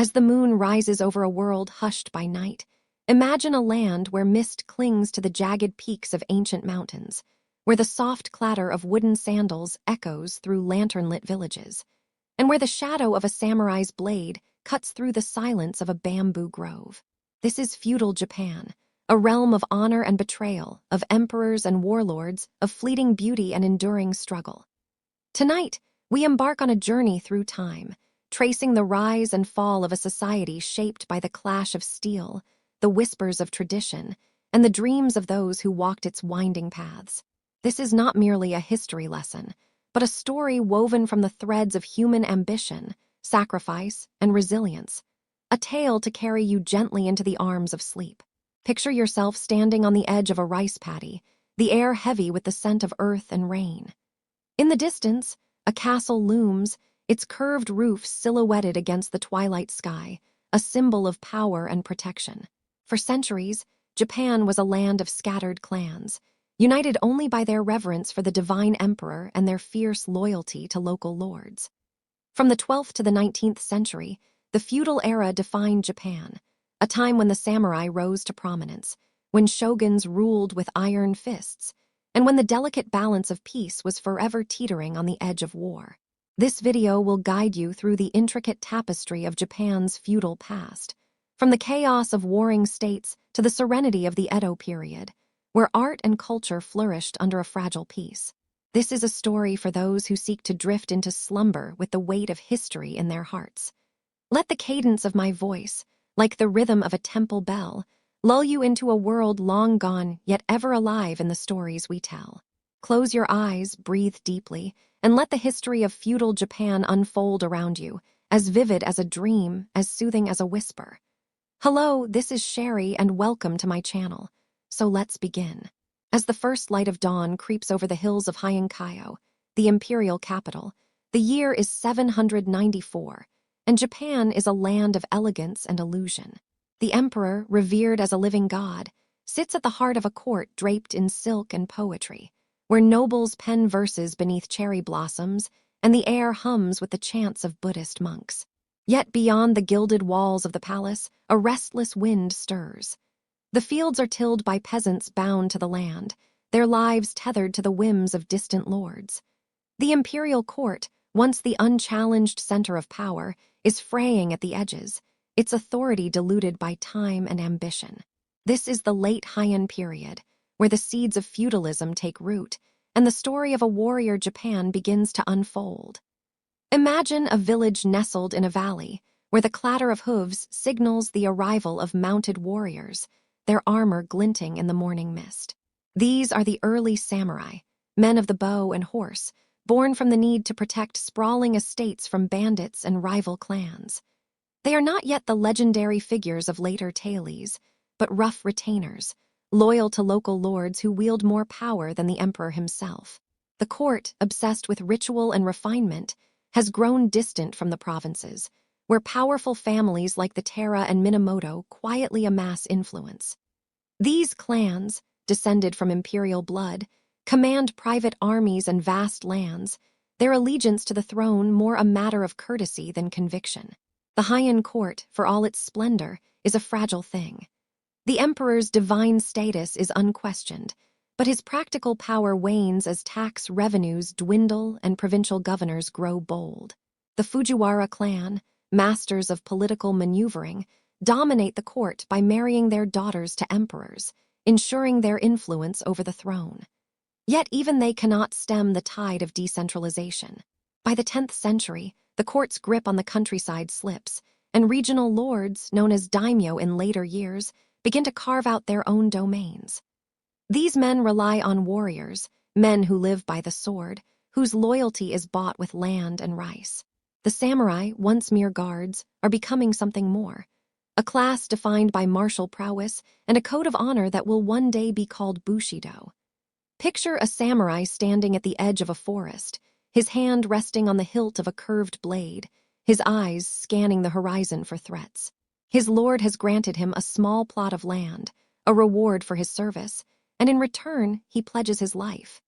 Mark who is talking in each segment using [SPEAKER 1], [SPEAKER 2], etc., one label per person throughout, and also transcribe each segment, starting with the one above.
[SPEAKER 1] As the moon rises over a world hushed by night, imagine a land where mist clings to the jagged peaks of ancient mountains, where the soft clatter of wooden sandals echoes through lantern-lit villages, and where the shadow of a samurai's blade cuts through the silence of a bamboo grove. This is feudal Japan, a realm of honor and betrayal, of emperors and warlords, of fleeting beauty and enduring struggle. Tonight, we embark on a journey through time, tracing the rise and fall of a society shaped by the clash of steel, the whispers of tradition, and the dreams of those who walked its winding paths. This is not merely a history lesson, but a story woven from the threads of human ambition, sacrifice, and resilience, a tale to carry you gently into the arms of sleep. Picture yourself standing on the edge of a rice paddy, the air heavy with the scent of earth and rain. In the distance, a castle looms, its curved roof silhouetted against the twilight sky, a symbol of power and protection. For centuries, Japan was a land of scattered clans, united only by their reverence for the divine emperor and their fierce loyalty to local lords. From the 12th to the 19th century, the feudal era defined Japan, a time when the samurai rose to prominence, when shoguns ruled with iron fists, and when the delicate balance of peace was forever teetering on the edge of war. This video will guide you through the intricate tapestry of Japan's feudal past, from the chaos of warring states to the serenity of the Edo period, where art and culture flourished under a fragile peace. This is a story for those who seek to drift into slumber with the weight of history in their hearts. Let the cadence of my voice, like the rhythm of a temple bell, lull you into a world long gone yet ever alive in the stories we tell. Close your eyes, breathe deeply, and let the history of feudal Japan unfold around you, as vivid as a dream, as soothing as a whisper. Hello, this is Sherry, and welcome to my channel. So let's begin. As the first light of dawn creeps over the hills of Heian-kyo, the imperial capital, the year is 794, and Japan is a land of elegance and illusion. The emperor, revered as a living god, sits at the heart of a court draped in silk and poetry, where nobles pen verses beneath cherry blossoms and the air hums with the chants of Buddhist monks. Yet beyond the gilded walls of the palace, a restless wind stirs. The fields are tilled by peasants bound to the land, their lives tethered to the whims of distant lords. The imperial court, once the unchallenged center of power, is fraying at the edges, its authority diluted by time and ambition. This is the late Heian period, where the seeds of feudalism take root, and the story of a warrior Japan begins to unfold. Imagine a village nestled in a valley, where the clatter of hooves signals the arrival of mounted warriors, their armor glinting in the morning mist. These are the early samurai, men of the bow and horse, born from the need to protect sprawling estates from bandits and rival clans. They are not yet the legendary figures of later tales, but rough retainers, loyal to local lords who wield more power than the emperor himself. The court, obsessed with ritual and refinement, has grown distant from the provinces, where powerful families like the Taira and Minamoto quietly amass influence. These clans, descended from imperial blood, command private armies and vast lands, their allegiance to the throne more a matter of courtesy than conviction. The Heian court, for all its splendor, is a fragile thing. The emperor's divine status is unquestioned, but his practical power wanes as tax revenues dwindle and provincial governors grow bold. The Fujiwara clan, masters of political maneuvering, dominate the court by marrying their daughters to emperors, ensuring their influence over the throne. Yet even they cannot stem the tide of decentralization. By the 10th century, the court's grip on the countryside slips, and regional lords, known as daimyo in later years, begin to carve out their own domains. These men rely on warriors, men who live by the sword, whose loyalty is bought with land and rice. The samurai, once mere guards, are becoming something more, a class defined by martial prowess and a code of honor that will one day be called bushido. Picture a samurai standing at the edge of a forest, his hand resting on the hilt of a curved blade, his eyes scanning the horizon for threats. His lord has granted him a small plot of land, a reward for his service, and in return, he pledges his life.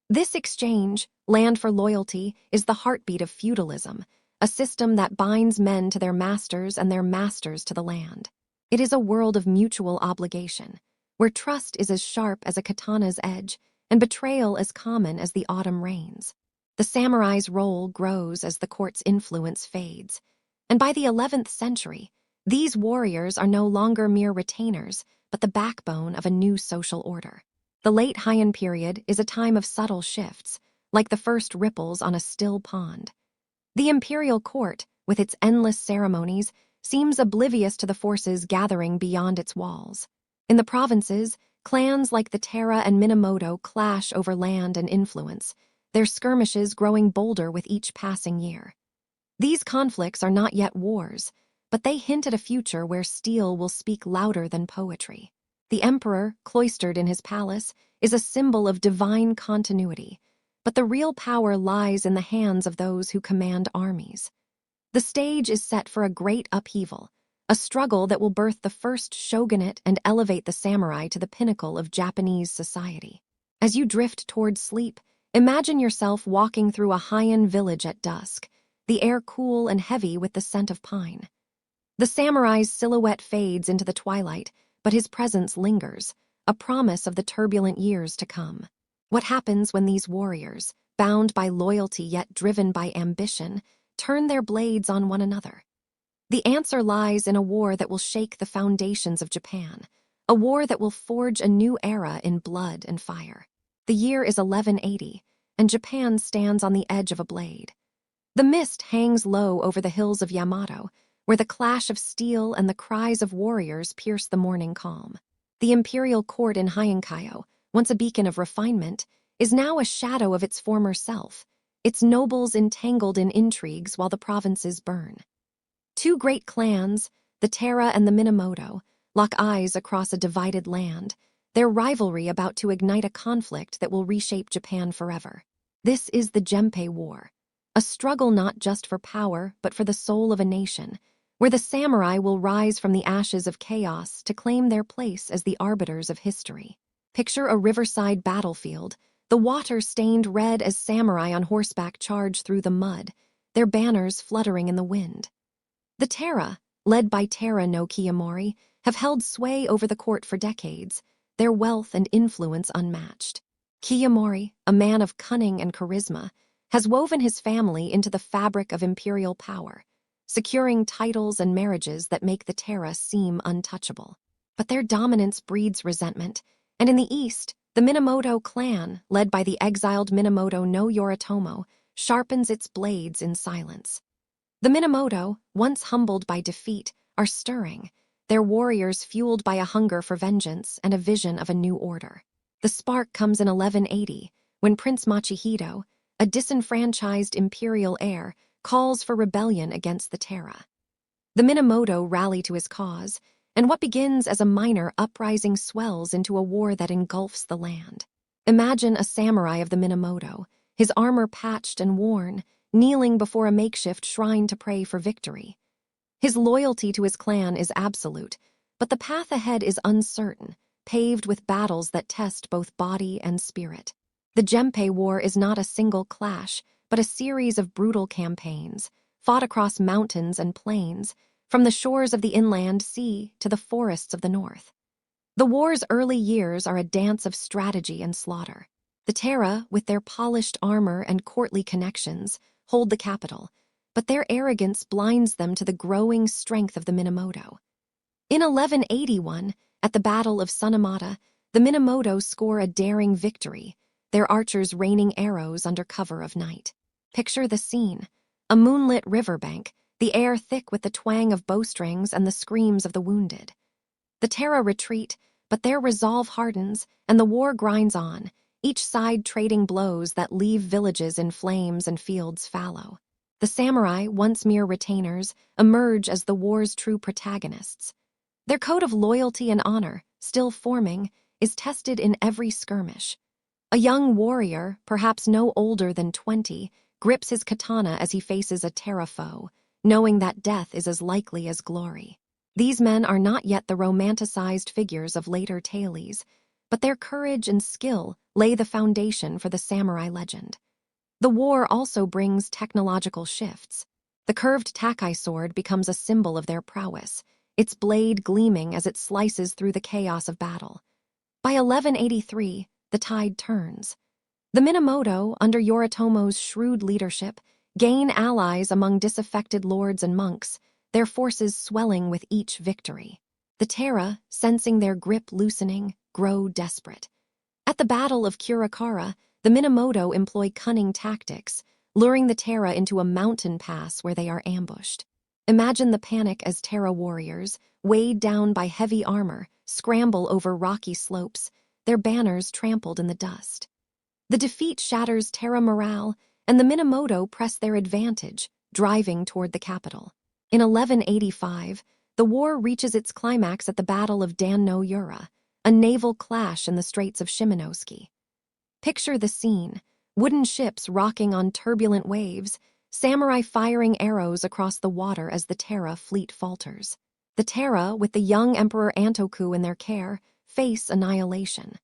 [SPEAKER 1] This exchange, land for loyalty, is the heartbeat of feudalism, a system that binds men to their masters and their masters to the land. It is a world of mutual obligation, where trust is as sharp as a katana's edge and betrayal as common as the autumn rains. The samurai's role grows as the court's influence fades, and by the 11th century, these warriors are no longer mere retainers, but the backbone of a new social order. The late Heian period is a time of subtle shifts, like the first ripples on a still pond. The imperial court, with its endless ceremonies, seems oblivious to the forces gathering beyond its walls. In the provinces, clans like the Terra and Minamoto clash over land and influence, their skirmishes growing bolder with each passing year. These conflicts are not yet wars, but they hint at a future where steel will speak louder than poetry. The emperor, cloistered in his palace, is a symbol of divine continuity, but the real power lies in the hands of those who command armies. The stage is set for a great upheaval, a struggle that will birth the first shogunate and elevate the samurai to the pinnacle of Japanese society. As you drift toward sleep, imagine yourself walking through a Heian village at dusk, the air cool and heavy with the scent of pine. The samurai's silhouette fades into the twilight, but his presence lingers, a promise of the turbulent years to come. What happens when these warriors, bound by loyalty yet driven by ambition, turn their blades on one another? The answer lies in a war that will shake the foundations of Japan, a war that will forge a new era in blood and fire. The year is 1180, and Japan stands on the edge of a blade. The mist hangs low over the hills of Yamato, where the clash of steel and the cries of warriors pierce the morning calm. The imperial court in Heian-kyo, once a beacon of refinement, is now a shadow of its former self, its nobles entangled in intrigues while the provinces burn. Two great clans, the Terra and the Minamoto, lock eyes across a divided land, their rivalry about to ignite a conflict that will reshape Japan forever. This is the Genpei War, a struggle not just for power but for the soul of a nation, where the samurai will rise from the ashes of chaos to claim their place as the arbiters of history. Picture a riverside battlefield, the water stained red as samurai on horseback charge through the mud, their banners fluttering in the wind. The Terra, led by Terra no Kiyomori, have held sway over the court for decades, their wealth and influence unmatched. Kiyomori, a man of cunning and charisma, has woven his family into the fabric of imperial power, securing titles and marriages that make the Terra seem untouchable. But their dominance breeds resentment, and in the east, the Minamoto clan, led by the exiled Minamoto no Yoritomo, sharpens its blades in silence. The Minamoto, once humbled by defeat, are stirring, their warriors fueled by a hunger for vengeance and a vision of a new order. The spark comes in 1180, when Prince Machihito, a disenfranchised imperial heir, calls for rebellion against the Terra. The Minamoto rally to his cause, and what begins as a minor uprising swells into a war that engulfs the land. Imagine a samurai of the Minamoto, his armor patched and worn, kneeling before a makeshift shrine to pray for victory. His loyalty to his clan is absolute, but the path ahead is uncertain, paved with battles that test both body and spirit. The Genpei War is not a single clash, but a series of brutal campaigns, fought across mountains and plains, from the shores of the inland sea to the forests of the north. The war's early years are a dance of strategy and slaughter. The Terra, with their polished armor and courtly connections, hold the capital, but their arrogance blinds them to the growing strength of the Minamoto. In 1181, at the Battle of Tsunemata, the Minamoto score a daring victory, their archers raining arrows under cover of night. Picture the scene: a moonlit riverbank, the air thick with the twang of bowstrings and the screams of the wounded. The Terra retreat, but their resolve hardens, and the war grinds on, each side trading blows that leave villages in flames and fields fallow. The samurai, once mere retainers, emerge as the war's true protagonists. Their code of loyalty and honor, still forming, is tested in every skirmish. A young warrior, perhaps no older than 20, grips his katana as he faces a Terra foe, knowing that death is as likely as glory. These men are not yet the romanticized figures of later tailies, but their courage and skill lay the foundation for the samurai legend. The war also brings technological shifts. The curved takai sword becomes a symbol of their prowess, its blade gleaming as it slices through the chaos of battle. By 1183, the tide turns. The Minamoto, under Yoritomo's shrewd leadership, gain allies among disaffected lords and monks, their forces swelling with each victory. The Taira, sensing their grip loosening, grow desperate. At the Battle of Kurakara, the Minamoto employ cunning tactics, luring the Taira into a mountain pass where they are ambushed. Imagine the panic as Taira warriors, weighed down by heavy armor, scramble over rocky slopes, their banners trampled in the dust. The defeat shatters Taira morale, and the Minamoto press their advantage, driving toward the capital. In 1185, the war reaches its climax at the Battle of Dan-no-Ura, a naval clash in the Straits of Shimonoseki. Picture the scene: wooden ships rocking on turbulent waves, samurai firing arrows across the water as the Taira fleet falters. The Taira, with the young Emperor Antoku in their care, face annihilation.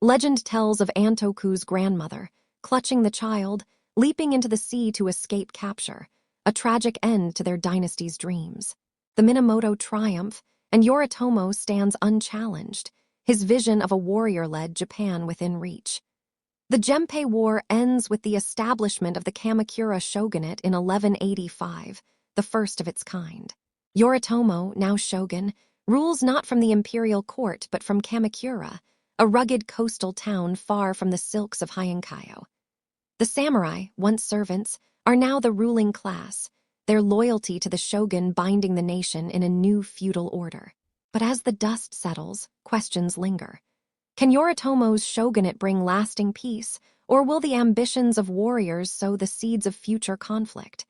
[SPEAKER 1] Legend tells of Antoku's grandmother, clutching the child, leaping into the sea to escape capture, a tragic end to their dynasty's dreams. The Minamoto triumph, and Yoritomo stands unchallenged, his vision of a warrior-led Japan within reach. The Genpei War ends with the establishment of the Kamakura shogunate in 1185, the first of its kind. Yoritomo, now shogun, rules not from the imperial court but from Kamakura, a rugged coastal town far from the silks of Hyankayo. The samurai, once servants, are now the ruling class, their loyalty to the shogun binding the nation in a new feudal order. But as the dust settles, questions linger. Can Yoritomo's shogunate bring lasting peace, or will the ambitions of warriors sow the seeds of future conflict?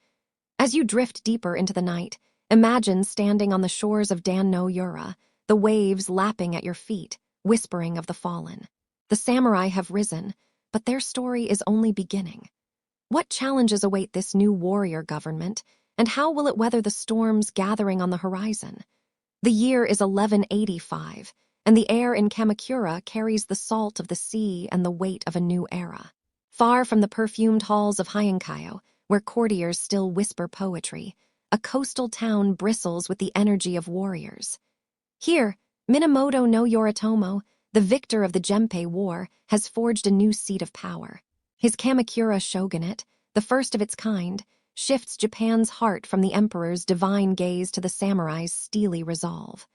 [SPEAKER 1] As you drift deeper into the night, imagine standing on the shores of Dan-no-Ura, the waves lapping at your feet, whispering of the fallen. The samurai have risen, but their story is only beginning. What challenges await this new warrior government, and how will it weather the storms gathering on the horizon? The year is 1185, and the air in Kamakura carries the salt of the sea and the weight of a new era. Far from the perfumed halls of Hyankayo, where courtiers still whisper poetry, a coastal town bristles with the energy of warriors. Here, Minamoto no Yoritomo, the victor of the Genpei War, has forged a new seat of power. His Kamakura shogunate, the first of its kind, shifts Japan's heart from the emperor's divine gaze to the samurai's steely resolve.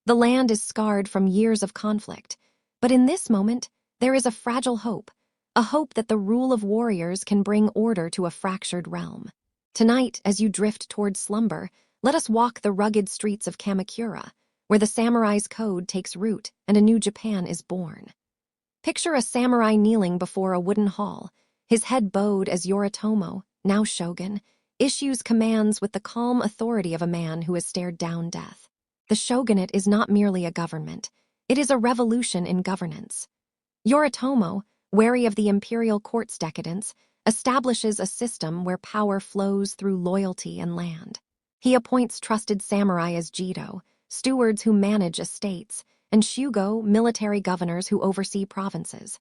[SPEAKER 1] The land is scarred from years of conflict, but in this moment, there is a fragile hope, a hope that the rule of warriors can bring order to a fractured realm. Tonight, as you drift toward slumber, let us walk the rugged streets of Kamakura, where the samurai's code takes root and a new Japan is born. Picture a samurai kneeling before a wooden hall, his head bowed as Yoritomo, now shogun, issues commands with the calm authority of a man who has stared down death. The shogunate is not merely a government, it is a revolution in governance. Yoritomo, wary of the imperial court's decadence, establishes a system where power flows through loyalty and land. He appoints trusted samurai as Jido, stewards who manage estates, and Shugo, military governors who oversee provinces.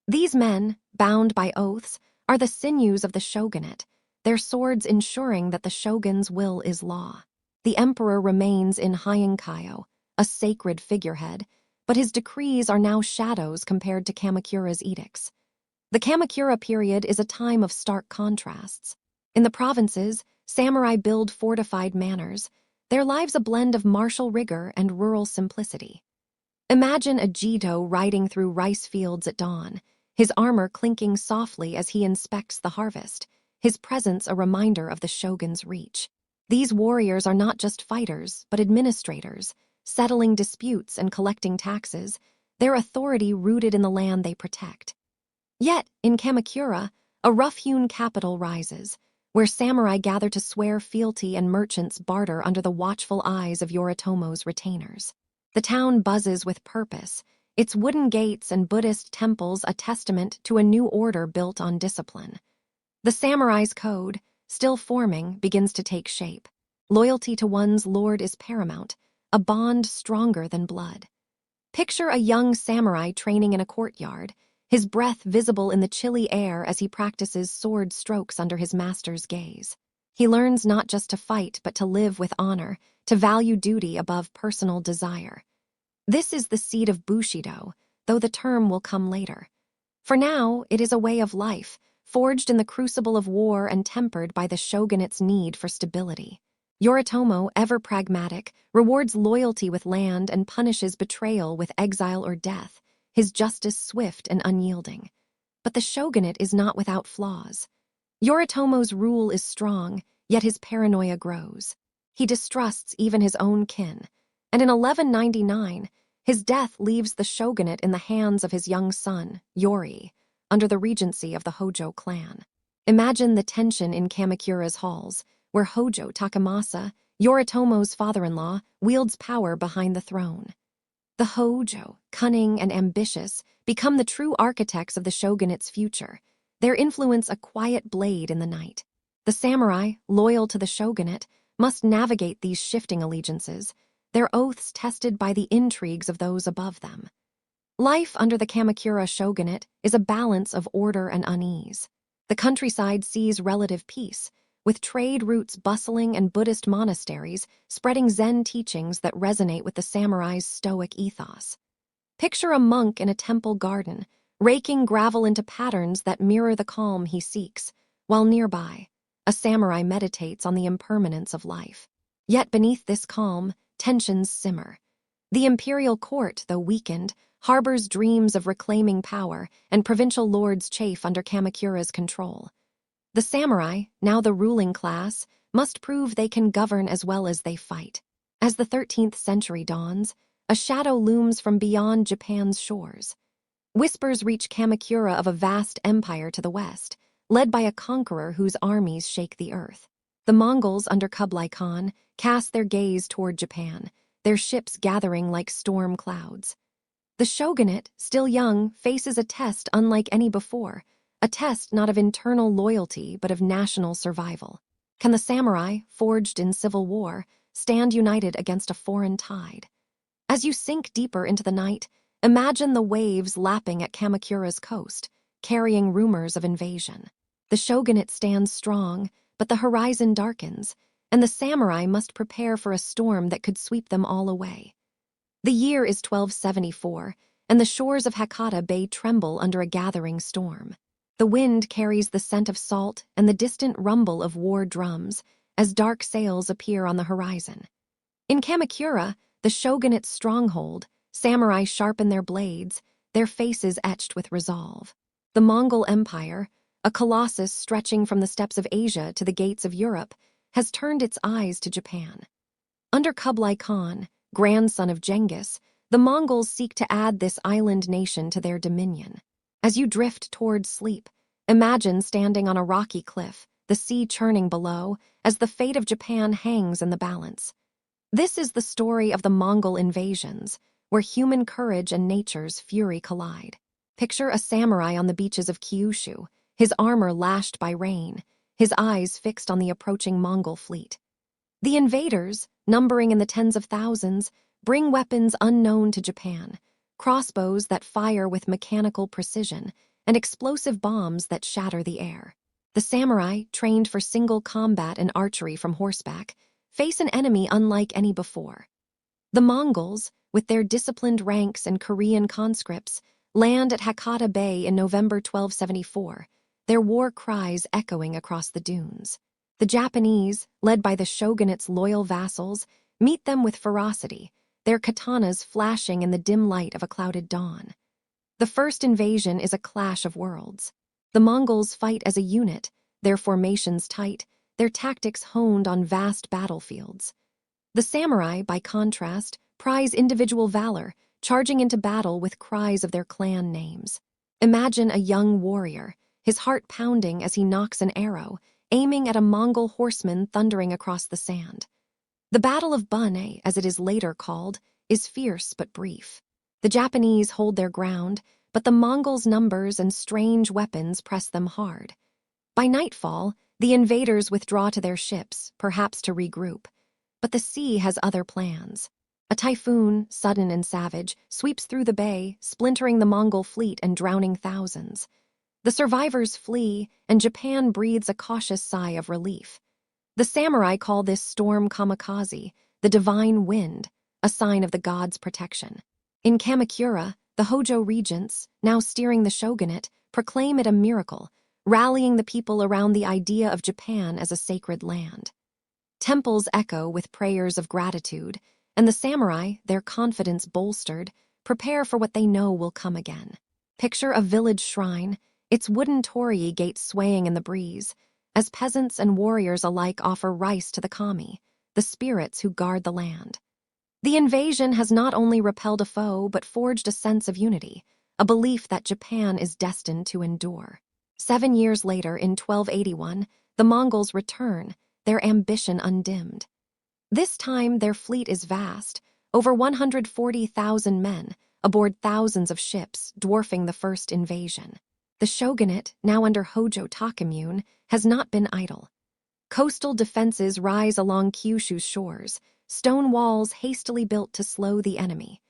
[SPEAKER 1] These men, bound by oaths, are the sinews of the shogunate, their swords ensuring that the shogun's will is law. The emperor remains in Hyankayo, a sacred figurehead, but his decrees are now shadows compared to Kamakura's edicts. The Kamakura period is a time of stark contrasts. In the provinces, samurai build fortified manors, their lives a blend of martial rigor and rural simplicity. Imagine a Jido riding through rice fields at dawn, his armor clinking softly as he inspects the harvest, his presence a reminder of the shogun's reach. These warriors are not just fighters, but administrators, settling disputes and collecting taxes, their authority rooted in the land they protect. Yet, in Kamakura, a rough-hewn capital rises, where samurai gather to swear fealty and merchants barter under the watchful eyes of Yoritomo's retainers. The town buzzes with purpose, its wooden gates and Buddhist temples a testament to a new order built on discipline. The samurai's code, still forming, begins to take shape. Loyalty to one's lord is paramount, a bond stronger than blood. Picture a young samurai training in a courtyard, his breath visible in the chilly air as he practices sword strokes under his master's gaze. He learns not just to fight, but to live with honor, to value duty above personal desire. This is the seed of Bushido, though the term will come later. For now, it is a way of life, forged in the crucible of war and tempered by the shogunate's need for stability. Yoritomo, ever pragmatic, rewards loyalty with land and punishes betrayal with exile or death, his justice swift and unyielding. But the shogunate is not without flaws. Yoritomo's rule is strong, yet his paranoia grows. He distrusts even his own kin, and in 1199, his death leaves the shogunate in the hands of his young son, Yori, under the regency of the Hojo clan. Imagine the tension in Kamakura's halls, where Hojo Takamasa, Yoritomo's father-in-law, wields power behind the throne. The Hojo, cunning and ambitious, become the true architects of the shogunate's future, their influence a quiet blade in the night. The samurai, loyal to the shogunate, must navigate these shifting allegiances, their oaths tested by the intrigues of those above them. Life under the Kamakura shogunate is a balance of order and unease. The countryside sees relative peace, with trade routes bustling and Buddhist monasteries spreading Zen teachings that resonate with the samurai's stoic ethos. Picture a monk in a temple garden, raking gravel into patterns that mirror the calm he seeks, while nearby, a samurai meditates on the impermanence of life. Yet beneath this calm, tensions simmer. The imperial court, though weakened, harbors dreams of reclaiming power, and provincial lords chafe under Kamakura's control. The samurai, now the ruling class, must prove they can govern as well as they fight. As the 13th century dawns, a shadow looms from beyond Japan's shores. Whispers reach Kamakura of a vast empire to the west, led by a conqueror whose armies shake the earth. The Mongols under Kublai Khan cast their gaze toward Japan, their ships gathering like storm clouds. The shogunate, still young, faces a test unlike any before, a test not of internal loyalty but of national survival. Can the samurai, forged in civil war, stand united against a foreign tide? As you sink deeper into the night, imagine the waves lapping at Kamakura's coast, carrying rumors of invasion. The shogunate stands strong, but the horizon darkens, and the samurai must prepare for a storm that could sweep them all away. The year is 1274, and the shores of Hakata Bay tremble under a gathering storm. The wind carries the scent of salt and the distant rumble of war drums as dark sails appear on the horizon. In Kamakura, the shogunate's stronghold, samurai sharpen their blades, their faces etched with resolve. The Mongol Empire, a colossus stretching from the steppes of Asia to the gates of Europe, has turned its eyes to Japan. Under Kublai Khan, grandson of Genghis, the Mongols seek to add this island nation to their dominion. As you drift toward sleep, imagine standing on a rocky cliff, the sea churning below, as the fate of Japan hangs in the balance. This is the story of the Mongol invasions, where human courage and nature's fury collide. Picture a samurai on the beaches of Kyushu, his armor lashed by rain, his eyes fixed on the approaching Mongol fleet. The invaders, numbering in the tens of thousands, bring weapons unknown to Japan, crossbows that fire with mechanical precision, and explosive bombs that shatter the air. The samurai, trained for single combat and archery from horseback, face an enemy unlike any before. The Mongols, with their disciplined ranks and Korean conscripts, land at Hakata Bay in November 1274, their war cries echoing across the dunes. The Japanese, led by the shogunate's loyal vassals, meet them with ferocity, their katanas flashing in the dim light of a clouded dawn. The first invasion is a clash of worlds. The Mongols fight as a unit, their formations tight, their tactics honed on vast battlefields. The samurai, by contrast, prize individual valor, charging into battle with cries of their clan names. Imagine a young warrior, his heart pounding as he nocks an arrow, aiming at a Mongol horseman thundering across the sand. The Battle of Bune, as it is later called, is fierce but brief. The Japanese hold their ground, but the Mongols' numbers and strange weapons press them hard. By nightfall, the invaders withdraw to their ships, perhaps to regroup. But the sea has other plans. A typhoon, sudden and savage, sweeps through the bay, splintering the Mongol fleet and drowning thousands. The survivors flee, and Japan breathes a cautious sigh of relief. The samurai call this storm kamikaze, the divine wind, a sign of the god's protection. In Kamakura, the Hojo regents, now steering the shogunate, proclaim it a miracle, rallying the people around the idea of Japan as a sacred land. Temples echo with prayers of gratitude, and the samurai, their confidence bolstered, prepare for what they know will come again. Picture a village shrine, its wooden torii gate swaying in the breeze, as peasants and warriors alike offer rice to the kami, the spirits who guard the land. The invasion has not only repelled a foe but forged a sense of unity, a belief that Japan is destined to endure. 7 years later, in 1281, the Mongols return, their ambition undimmed. This time, their fleet is vast, over 140,000 men, aboard thousands of ships, dwarfing the first invasion. The shogunate, now under Hojo Takamune, has not been idle. Coastal defenses rise along Kyushu's shores, stone walls hastily built to slow the enemy.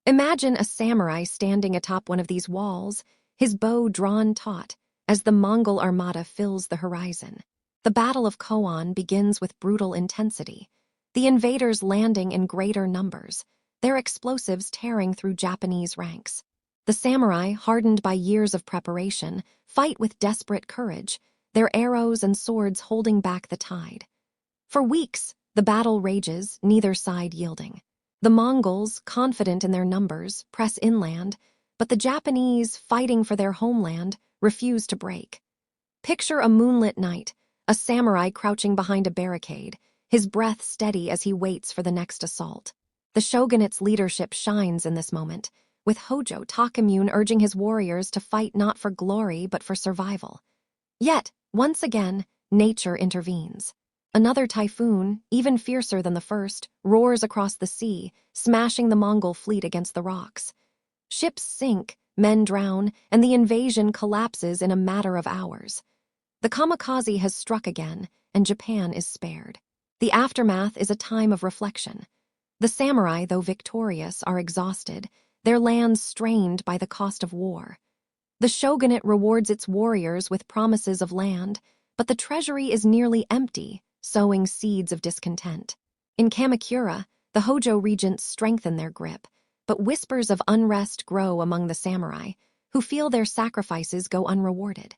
[SPEAKER 1] Imagine a samurai standing atop one of these walls, his bow drawn taut, as the Mongol armada fills the horizon. The Battle of Koan begins with brutal intensity, the invaders landing in greater numbers, their explosives tearing through Japanese ranks. The samurai, hardened by years of preparation, fight with desperate courage, their arrows and swords holding back the tide. For weeks, the battle rages, neither side yielding. The Mongols, confident in their numbers, press inland, but the Japanese, fighting for their homeland, refuse to break. Picture a moonlit night, a samurai crouching behind a barricade, his breath steady as he waits for the next assault. The shogunate's leadership shines in this moment, with Hojo Takamune urging his warriors to fight not for glory but for survival. Yet, once again, nature intervenes. Another typhoon, even fiercer than the first, roars across the sea, smashing the Mongol fleet against the rocks. Ships sink, men drown, and the invasion collapses in a matter of hours. The kamikaze has struck again, and Japan is spared. The aftermath is a time of reflection. The samurai, though victorious, are exhausted, their lands strained by the cost of war. The shogunate rewards its warriors with promises of land, but the treasury is nearly empty, sowing seeds of discontent. In Kamakura, the Hojo regents strengthen their grip, but whispers of unrest grow among the samurai, who feel their sacrifices go unrewarded.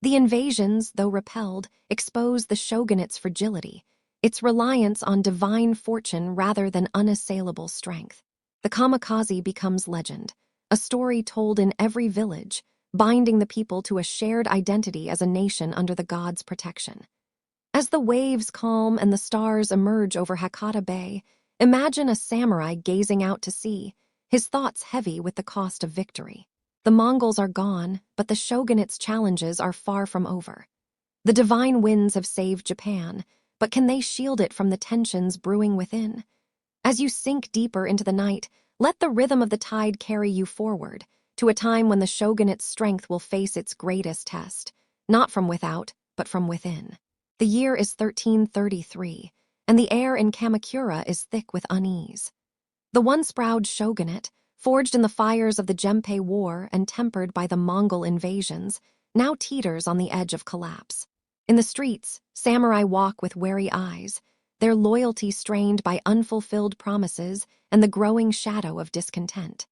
[SPEAKER 1] The invasions, though repelled, expose the shogunate's fragility, its reliance on divine fortune rather than unassailable strength. The kamikaze becomes legend, a story told in every village, binding the people to a shared identity as a nation under the god's protection. As the waves calm and the stars emerge over Hakata Bay, imagine a samurai gazing out to sea, his thoughts heavy with the cost of victory. The Mongols are gone, but the shogunate's challenges are far from over. The divine winds have saved Japan, but can they shield it from the tensions brewing within? As you sink deeper into the night, let the rhythm of the tide carry you forward, to a time when the shogunate's strength will face its greatest test, not from without, but from within. The year is 1333, and the air in Kamakura is thick with unease. The once proud shogunate, forged in the fires of the Genpei War and tempered by the Mongol invasions, now teeters on the edge of collapse. In the streets, samurai walk with wary eyes, their loyalty strained by unfulfilled promises and the growing shadow of discontent.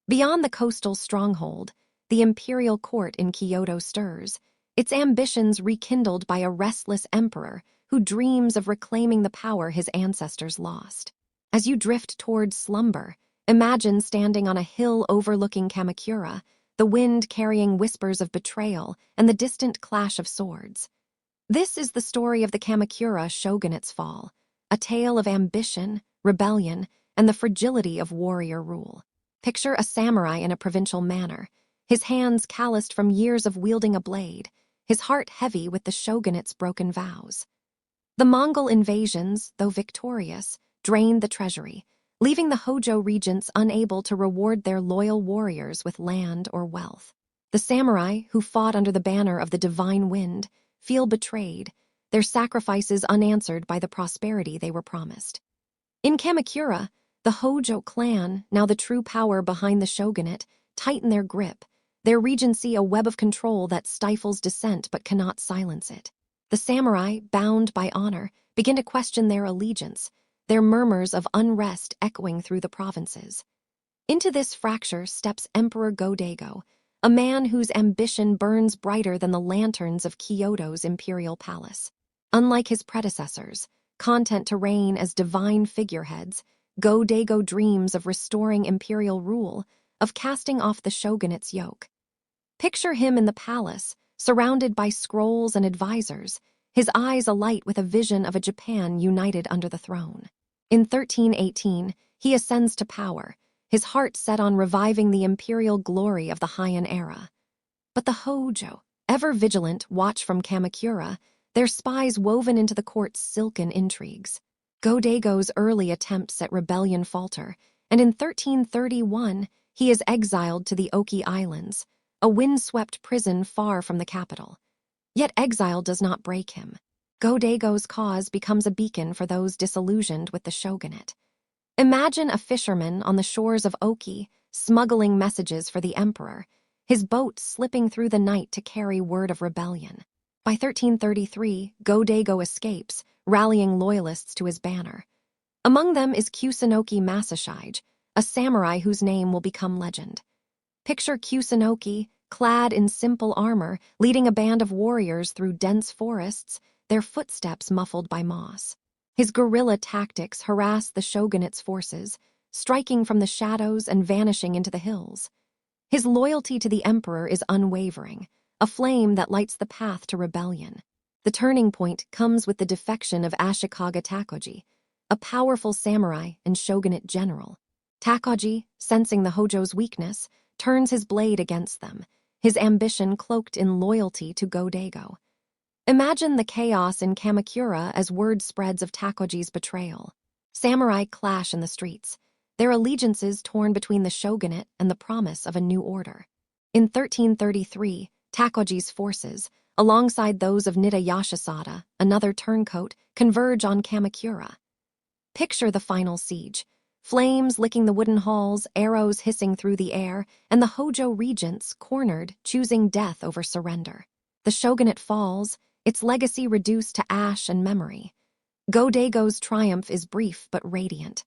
[SPEAKER 1] Beyond the coastal stronghold, the imperial court in Kyoto stirs, its ambitions rekindled by a restless emperor who dreams of reclaiming the power his ancestors lost. As you drift toward slumber, imagine standing on a hill overlooking Kamakura, the wind carrying whispers of betrayal and the distant clash of swords. This is the story of the Kamakura shogunate's fall, a tale of ambition, rebellion, and the fragility of warrior rule. Picture a samurai in a provincial manor, his hands calloused from years of wielding a blade, his heart heavy with the shogunate's broken vows. The Mongol invasions, though victorious, drained the treasury, leaving the Hojo regents unable to reward their loyal warriors with land or wealth. The samurai, who fought under the banner of the divine wind, feel betrayed, their sacrifices unanswered by the prosperity they were promised. In Kamakura, the Hojo clan, now the true power behind the shogunate, tighten their grip, their regency a web of control that stifles dissent but cannot silence it. The samurai, bound by honor, begin to question their allegiance, their murmurs of unrest echoing through the provinces. Into this fracture steps Emperor Go-Daigo, a man whose ambition burns brighter than the lanterns of Kyoto's imperial palace. Unlike his predecessors, content to reign as divine figureheads, Go-Daigo dreams of restoring imperial rule, of casting off the shogunate's yoke. Picture him in the palace, surrounded by scrolls and advisors, his eyes alight with a vision of a Japan united under the throne. In 1318, he ascends to power, his heart set on reviving the imperial glory of the Heian era. But the Hojo, ever vigilant, watch from Kamakura, their spies woven into the court's silken intrigues. Go-Daigo's early attempts at rebellion falter, and in 1331, he is exiled to the Oki Islands, a windswept prison far from the capital. Yet exile does not break him. Go-Daigo's cause becomes a beacon for those disillusioned with the shogunate. Imagine a fisherman on the shores of Oki, smuggling messages for the emperor, his boat slipping through the night to carry word of rebellion. By 1333, Go-Daigo escapes, rallying loyalists to his banner. Among them is Kusunoki Masashige, a samurai whose name will become legend. Picture Kusunoki, clad in simple armor, leading a band of warriors through dense forests, their footsteps muffled by moss. His guerrilla tactics harass the shogunate's forces, striking from the shadows and vanishing into the hills. His loyalty to the emperor is unwavering, a flame that lights the path to rebellion. The turning point comes with the defection of Ashikaga Takoji, a powerful samurai and shogunate general. Takoji, sensing the Hojo's weakness, turns his blade against them, his ambition cloaked in loyalty to Go-Daigo. Imagine the chaos in Kamakura as word spreads of Takoji's betrayal. Samurai clash in the streets, their allegiances torn between the shogunate and the promise of a new order. In 1333, Takoji's forces, alongside those of Nida Yashisada, another turncoat, converge on Kamakura. Picture the final siege. Flames licking the wooden halls, arrows hissing through the air, and the Hojo regents, cornered, choosing death over surrender. The shogunate falls, its legacy reduced to ash and memory. Go-Daigo's triumph is brief but radiant.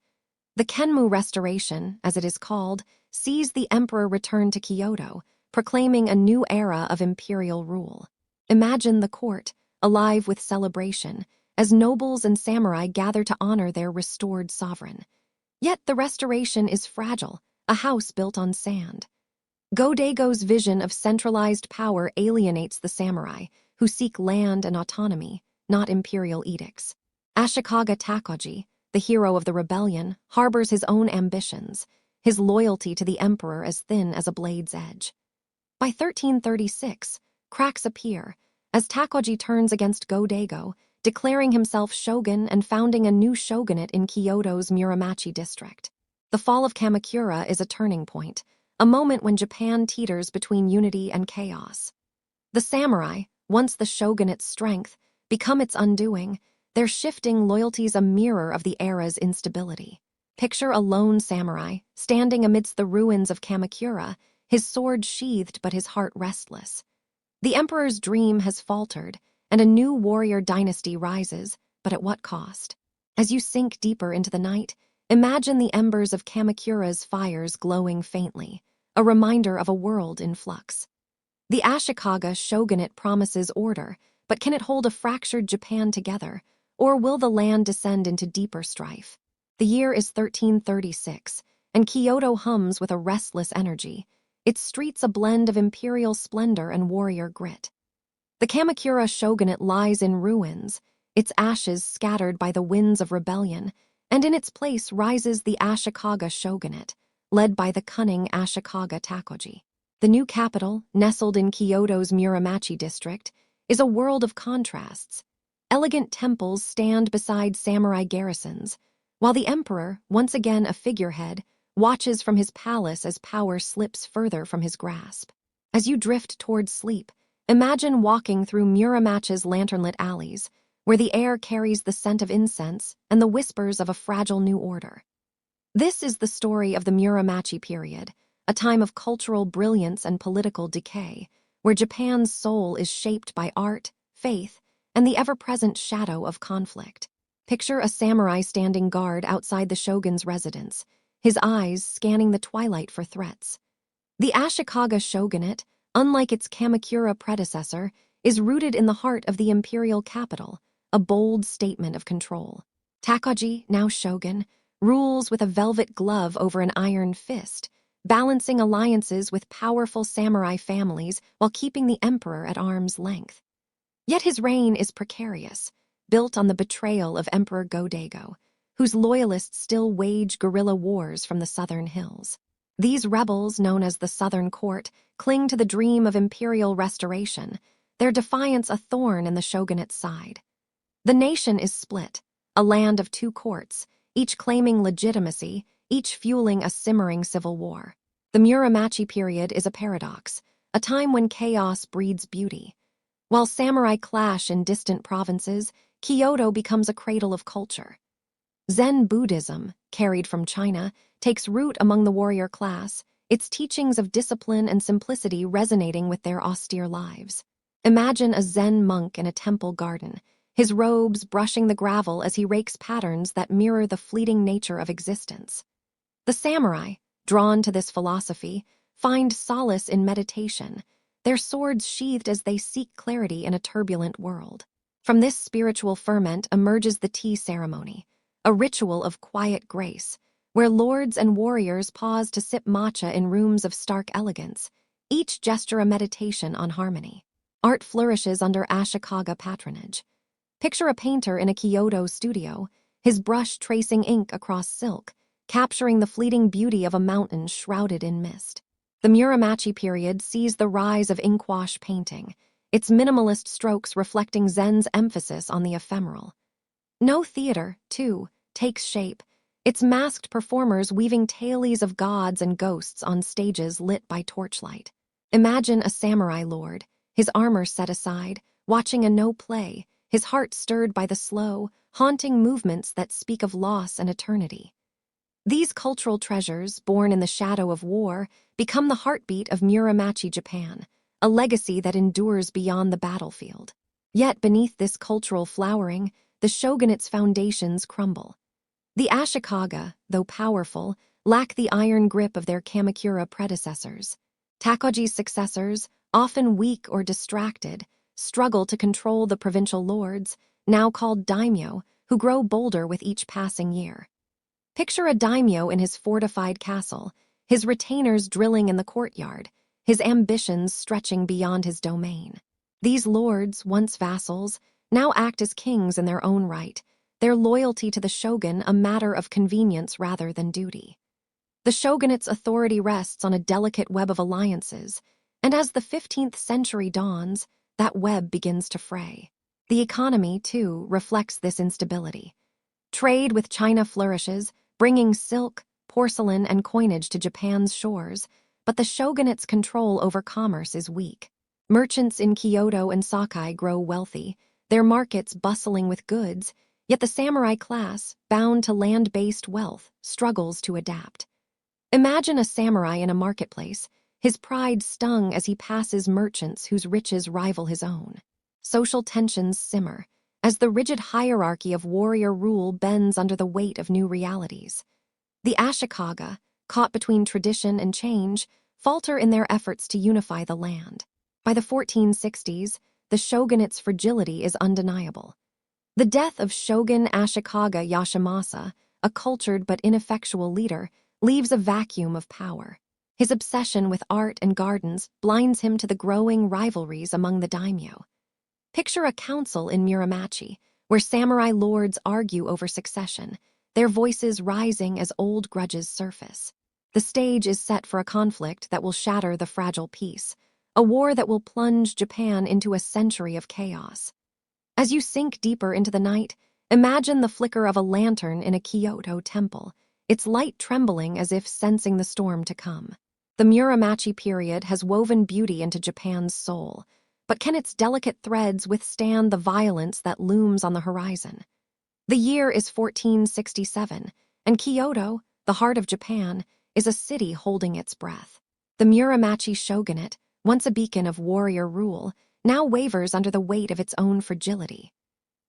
[SPEAKER 1] The Kenmu Restoration, as it is called, sees the emperor return to Kyoto, proclaiming a new era of imperial rule. Imagine the court, alive with celebration, as nobles and samurai gather to honor their restored sovereign. Yet the restoration is fragile, a house built on sand. Go-Daigo's vision of centralized power alienates the samurai, who seek land and autonomy, not imperial edicts. Ashikaga Takoji, the hero of the rebellion, harbors his own ambitions, his loyalty to the emperor as thin as a blade's edge. By 1336, cracks appear, as Takoji turns against Go-Daigo, declaring himself shogun and founding a new shogunate in Kyoto's Muramachi district. The fall of Kamakura is a turning point, a moment when Japan teeters between unity and chaos. The samurai, once the shogunate's strength, become its undoing, their shifting loyalties a mirror of the era's instability. Picture a lone samurai, standing amidst the ruins of Kamakura, his sword sheathed but his heart restless. The emperor's dream has faltered, and a new warrior dynasty rises, but at what cost? As you sink deeper into the night, imagine the embers of Kamakura's fires glowing faintly, a reminder of a world in flux. The Ashikaga shogunate promises order, but can it hold a fractured Japan together, or will the land descend into deeper strife? The year is 1336, and Kyoto hums with a restless energy, its streets a blend of imperial splendor and warrior grit. The Kamakura shogunate lies in ruins, its ashes scattered by the winds of rebellion, and in its place rises the Ashikaga shogunate, led by the cunning Ashikaga Takoji. The new capital, nestled in Kyoto's Muramachi district, is a world of contrasts. Elegant temples stand beside samurai garrisons, while the emperor, once again a figurehead, watches from his palace as power slips further from his grasp. As you drift toward sleep, imagine walking through Muramachi's lantern-lit alleys, where the air carries the scent of incense and the whispers of a fragile new order. This is the story of the Muramachi period, a time of cultural brilliance and political decay, where Japan's soul is shaped by art, faith, and the ever-present shadow of conflict. Picture a samurai standing guard outside the shogun's residence, his eyes scanning the twilight for threats. The Ashikaga shogunate, unlike its Kamakura predecessor, is rooted in the heart of the imperial capital, a bold statement of control. Takoji, now shogun, rules with a velvet glove over an iron fist, balancing alliances with powerful samurai families while keeping the emperor at arm's length. Yet his reign is precarious, built on the betrayal of Emperor Go-Daigo, whose loyalists still wage guerrilla wars from the southern hills. These rebels, known as the Southern Court, cling to the dream of imperial restoration, their defiance a thorn in the shogunate's side. The nation is split, a land of two courts, each claiming legitimacy, each fueling a simmering civil war. The Muromachi period is a paradox, a time when chaos breeds beauty. While samurai clash in distant provinces, Kyoto becomes a cradle of culture. Zen Buddhism, carried from China, takes root among the warrior class, its teachings of discipline and simplicity resonating with their austere lives. Imagine a Zen monk in a temple garden, his robes brushing the gravel as he rakes patterns that mirror the fleeting nature of existence. The samurai, drawn to this philosophy, find solace in meditation, their swords sheathed as they seek clarity in a turbulent world. From this spiritual ferment emerges the tea ceremony, a ritual of quiet grace, where lords and warriors pause to sip matcha in rooms of stark elegance, each gesture a meditation on harmony. Art flourishes under Ashikaga patronage. Picture a painter in a Kyoto studio, his brush tracing ink across silk, capturing the fleeting beauty of a mountain shrouded in mist. The Muromachi period sees the rise of inkwash painting, its minimalist strokes reflecting Zen's emphasis on the ephemeral. No theater, too, takes shape, its masked performers weaving tales of gods and ghosts on stages lit by torchlight. Imagine a samurai lord, his armor set aside, watching a no-play, his heart stirred by the slow, haunting movements that speak of loss and eternity. These cultural treasures, born in the shadow of war, become the heartbeat of Muromachi Japan, a legacy that endures beyond the battlefield. Yet beneath this cultural flowering, the shogunate's foundations crumble. The Ashikaga, though powerful, lack the iron grip of their Kamakura predecessors. Takoji's successors, often weak or distracted, struggle to control the provincial lords, now called daimyo, who grow bolder with each passing year. Picture a daimyo in his fortified castle, his retainers drilling in the courtyard, his ambitions stretching beyond his domain. These lords, once vassals, now act as kings in their own right, their loyalty to the shogun a matter of convenience rather than duty. The shogunate's authority rests on a delicate web of alliances, and as the 15th century dawns, that web begins to fray. The economy, too, reflects this instability. Trade with China flourishes, bringing silk, porcelain, and coinage to Japan's shores, but the shogunate's control over commerce is weak. Merchants in Kyoto and Sakai grow wealthy, their markets bustling with goods, yet the samurai class, bound to land-based wealth, struggles to adapt. Imagine a samurai in a marketplace, his pride stung as he passes merchants whose riches rival his own. Social tensions simmer, as the rigid hierarchy of warrior rule bends under the weight of new realities. The Ashikaga, caught between tradition and change, falter in their efforts to unify the land. By the 1460s, the shogunate's fragility is undeniable. The death of Shogun Ashikaga Yashimasa, a cultured but ineffectual leader, leaves a vacuum of power. His obsession with art and gardens blinds him to the growing rivalries among the daimyo. Picture a council in Muromachi, where samurai lords argue over succession, their voices rising as old grudges surface. The stage is set for a conflict that will shatter the fragile peace, a war that will plunge Japan into a century of chaos. As you sink deeper into the night, imagine the flicker of a lantern in a Kyoto temple, its light trembling as if sensing the storm to come. The Muromachi period has woven beauty into Japan's soul, but can its delicate threads withstand the violence that looms on the horizon? The year is 1467, and Kyoto, the heart of Japan, is a city holding its breath. The Muromachi shogunate, once a beacon of warrior rule, now wavers under the weight of its own fragility.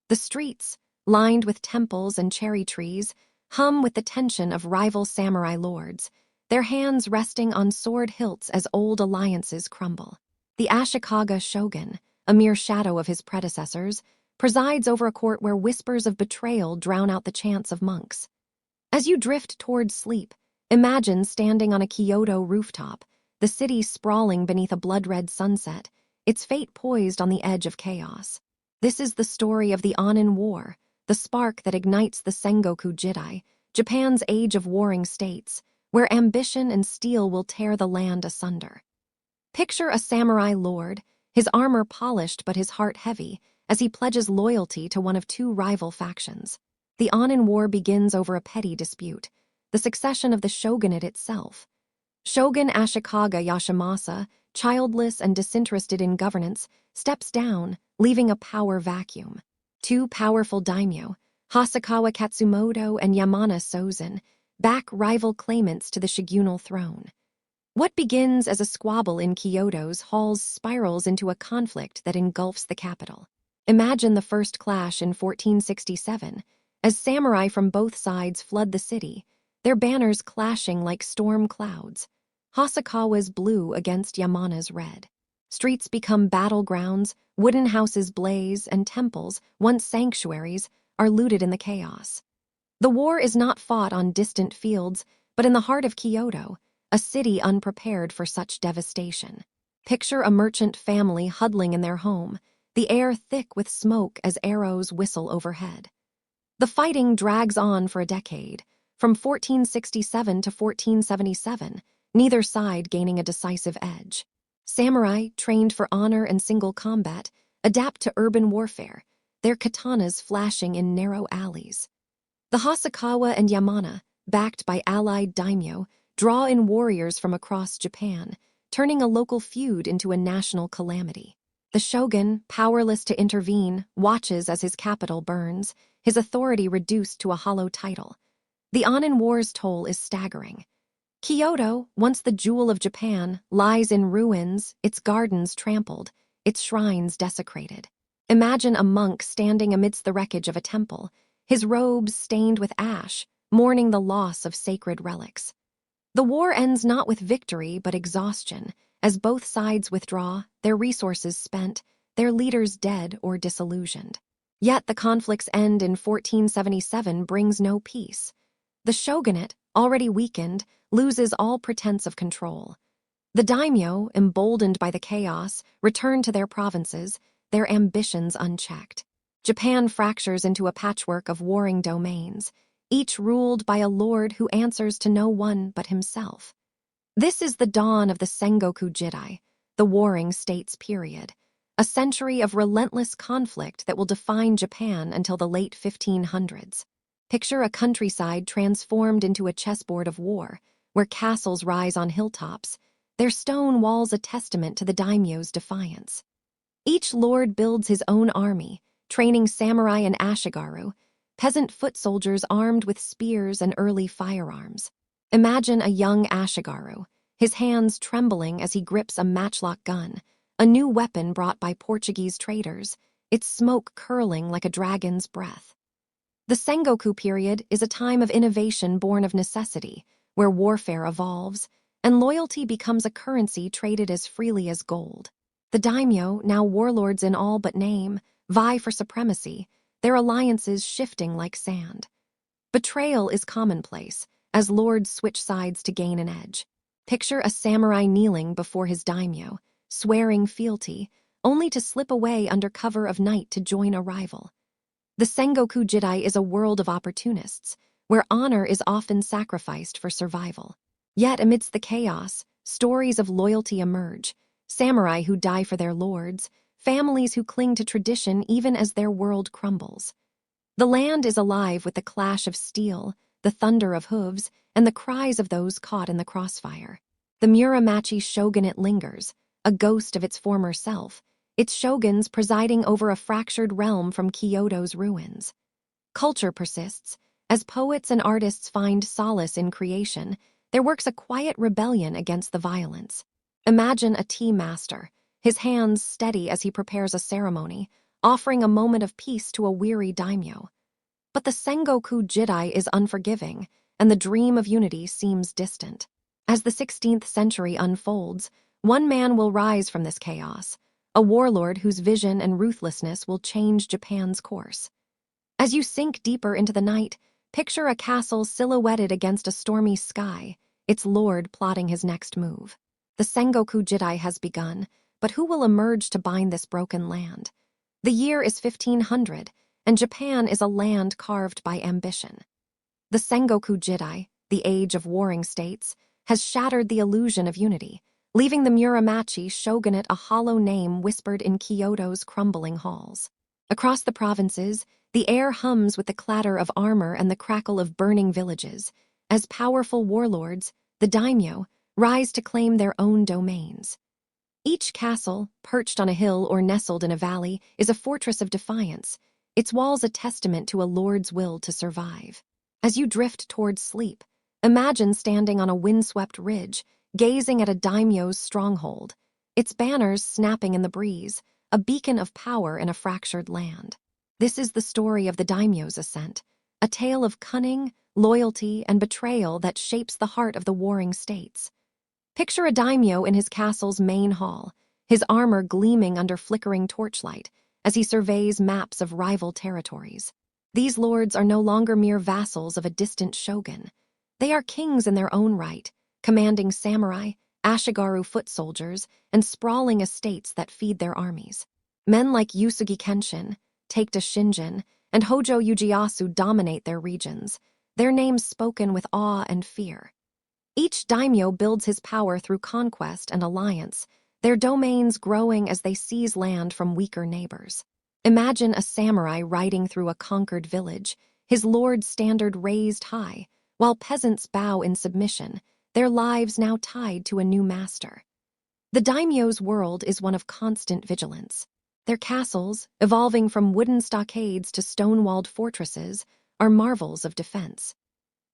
[SPEAKER 1] The streets, lined with temples and cherry trees, hum with the tension of rival samurai lords, their hands resting on sword hilts as old alliances crumble. The Ashikaga shogun, a mere shadow of his predecessors, presides over a court where whispers of betrayal drown out the chants of monks. As you drift toward sleep, imagine standing on a Kyoto rooftop, the city sprawling beneath a blood-red sunset, its fate poised on the edge of chaos. This is the story of the Anin War, the spark that ignites the Sengoku Jidai, Japan's age of warring states, where ambition and steel will tear the land asunder. Picture a samurai lord, his armor polished but his heart heavy, as he pledges loyalty to one of two rival factions. The Anin War begins over a petty dispute, the succession of the shogunate itself. Shogun Ashikaga Yashimasa, childless and disinterested in governance, steps down, leaving a power vacuum. Two powerful daimyo, Hasakawa Katsumoto and Yamana Sozin, back rival claimants to the shogunal throne. What begins as a squabble in Kyoto's halls spirals into a conflict that engulfs the capital. Imagine the first clash in 1467, as samurai from both sides flood the city, their banners clashing like storm clouds. Hasakawa's blue against Yamana's red. Streets become battlegrounds, wooden houses blaze, and temples, once sanctuaries, are looted in the chaos. The war is not fought on distant fields, but in the heart of Kyoto, a city unprepared for such devastation. Picture a merchant family huddling in their home, the air thick with smoke as arrows whistle overhead. The fighting drags on for a decade, from 1467 to 1477, neither side gaining a decisive edge. Samurai, trained for honor and single combat, adapt to urban warfare, their katanas flashing in narrow alleys. The Hasakawa and Yamana, backed by allied daimyo, draw in warriors from across Japan, turning a local feud into a national calamity. The shogun, powerless to intervene, watches as his capital burns, his authority reduced to a hollow title. The Anin War's toll is staggering. Kyoto, once the jewel of Japan, lies in ruins, its gardens trampled, its shrines desecrated. Imagine a monk standing amidst the wreckage of a temple, his robes stained with ash, mourning the loss of sacred relics. The war ends not with victory but exhaustion, as both sides withdraw, their resources spent, their leaders dead or disillusioned. Yet the conflict's end in 1477 brings no peace. The shogunate, already weakened, loses all pretense of control. The daimyo, emboldened by the chaos, return to their provinces, their ambitions unchecked. Japan fractures into a patchwork of warring domains, each ruled by a lord who answers to no one but himself. This is the dawn of the Sengoku Jidai, the warring states period, a century of relentless conflict that will define Japan until the late 1500s. Picture a countryside transformed into a chessboard of war, where castles rise on hilltops, their stone walls a testament to the daimyo's defiance. Each lord builds his own army, training samurai and ashigaru, peasant foot soldiers armed with spears and early firearms. Imagine a young ashigaru, his hands trembling as he grips a matchlock gun, a new weapon brought by Portuguese traders, its smoke curling like a dragon's breath. The Sengoku period is a time of innovation born of necessity, where warfare evolves, and loyalty becomes a currency traded as freely as gold. The daimyo, now warlords in all but name, vie for supremacy, their alliances shifting like sand. Betrayal is commonplace, as lords switch sides to gain an edge. Picture a samurai kneeling before his daimyo, swearing fealty, only to slip away under cover of night to join a rival. The Sengoku Jidai is a world of opportunists, where honor is often sacrificed for survival. Yet amidst the chaos, stories of loyalty emerge, samurai who die for their lords, families who cling to tradition even as their world crumbles. The land is alive with the clash of steel, the thunder of hooves, and the cries of those caught in the crossfire. The Muromachi shogunate lingers, a ghost of its former self, its shoguns presiding over a fractured realm from Kyoto's ruins. Culture persists. As poets and artists find solace in creation, there works a quiet rebellion against the violence. Imagine a tea master, his hands steady as he prepares a ceremony, offering a moment of peace to a weary daimyo. But the Sengoku Jidai is unforgiving, and the dream of unity seems distant. As the 16th century unfolds, one man will rise from this chaos, a warlord whose vision and ruthlessness will change Japan's course. As you sink deeper into the night, picture a castle silhouetted against a stormy sky, its lord plotting his next move. The Sengoku Jidai has begun, but who will emerge to bind this broken land? The year is 1500, and Japan is a land carved by ambition. The Sengoku Jidai, the age of warring states, has shattered the illusion of unity, leaving the Muromachi shogunate a hollow name whispered in Kyoto's crumbling halls. Across the provinces, the air hums with the clatter of armor and the crackle of burning villages, as powerful warlords, the daimyo, rise to claim their own domains. Each castle, perched on a hill or nestled in a valley, is a fortress of defiance, its walls a testament to a lord's will to survive. As you drift towards sleep, imagine standing on a windswept ridge, gazing at a daimyo's stronghold, its banners snapping in the breeze, a beacon of power in a fractured land. This is the story of the daimyo's ascent, a tale of cunning, loyalty, and betrayal that shapes the heart of the warring states. Picture a daimyo in his castle's main hall, his armor gleaming under flickering torchlight as he surveys maps of rival territories. These lords are no longer mere vassals of a distant shogun. They are kings in their own right, commanding samurai, ashigaru foot soldiers, and sprawling estates that feed their armies. Men like Usugi Kenshin, Taikta Shinjin, and Hojo Ujiyasu dominate their regions, their names spoken with awe and fear. Each daimyo builds his power through conquest and alliance, their domains growing as they seize land from weaker neighbors. Imagine a samurai riding through a conquered village, his lord's standard raised high, while peasants bow in submission, their lives now tied to a new master. The daimyo's world is one of constant vigilance. Their castles, evolving from wooden stockades to stone-walled fortresses, are marvels of defense.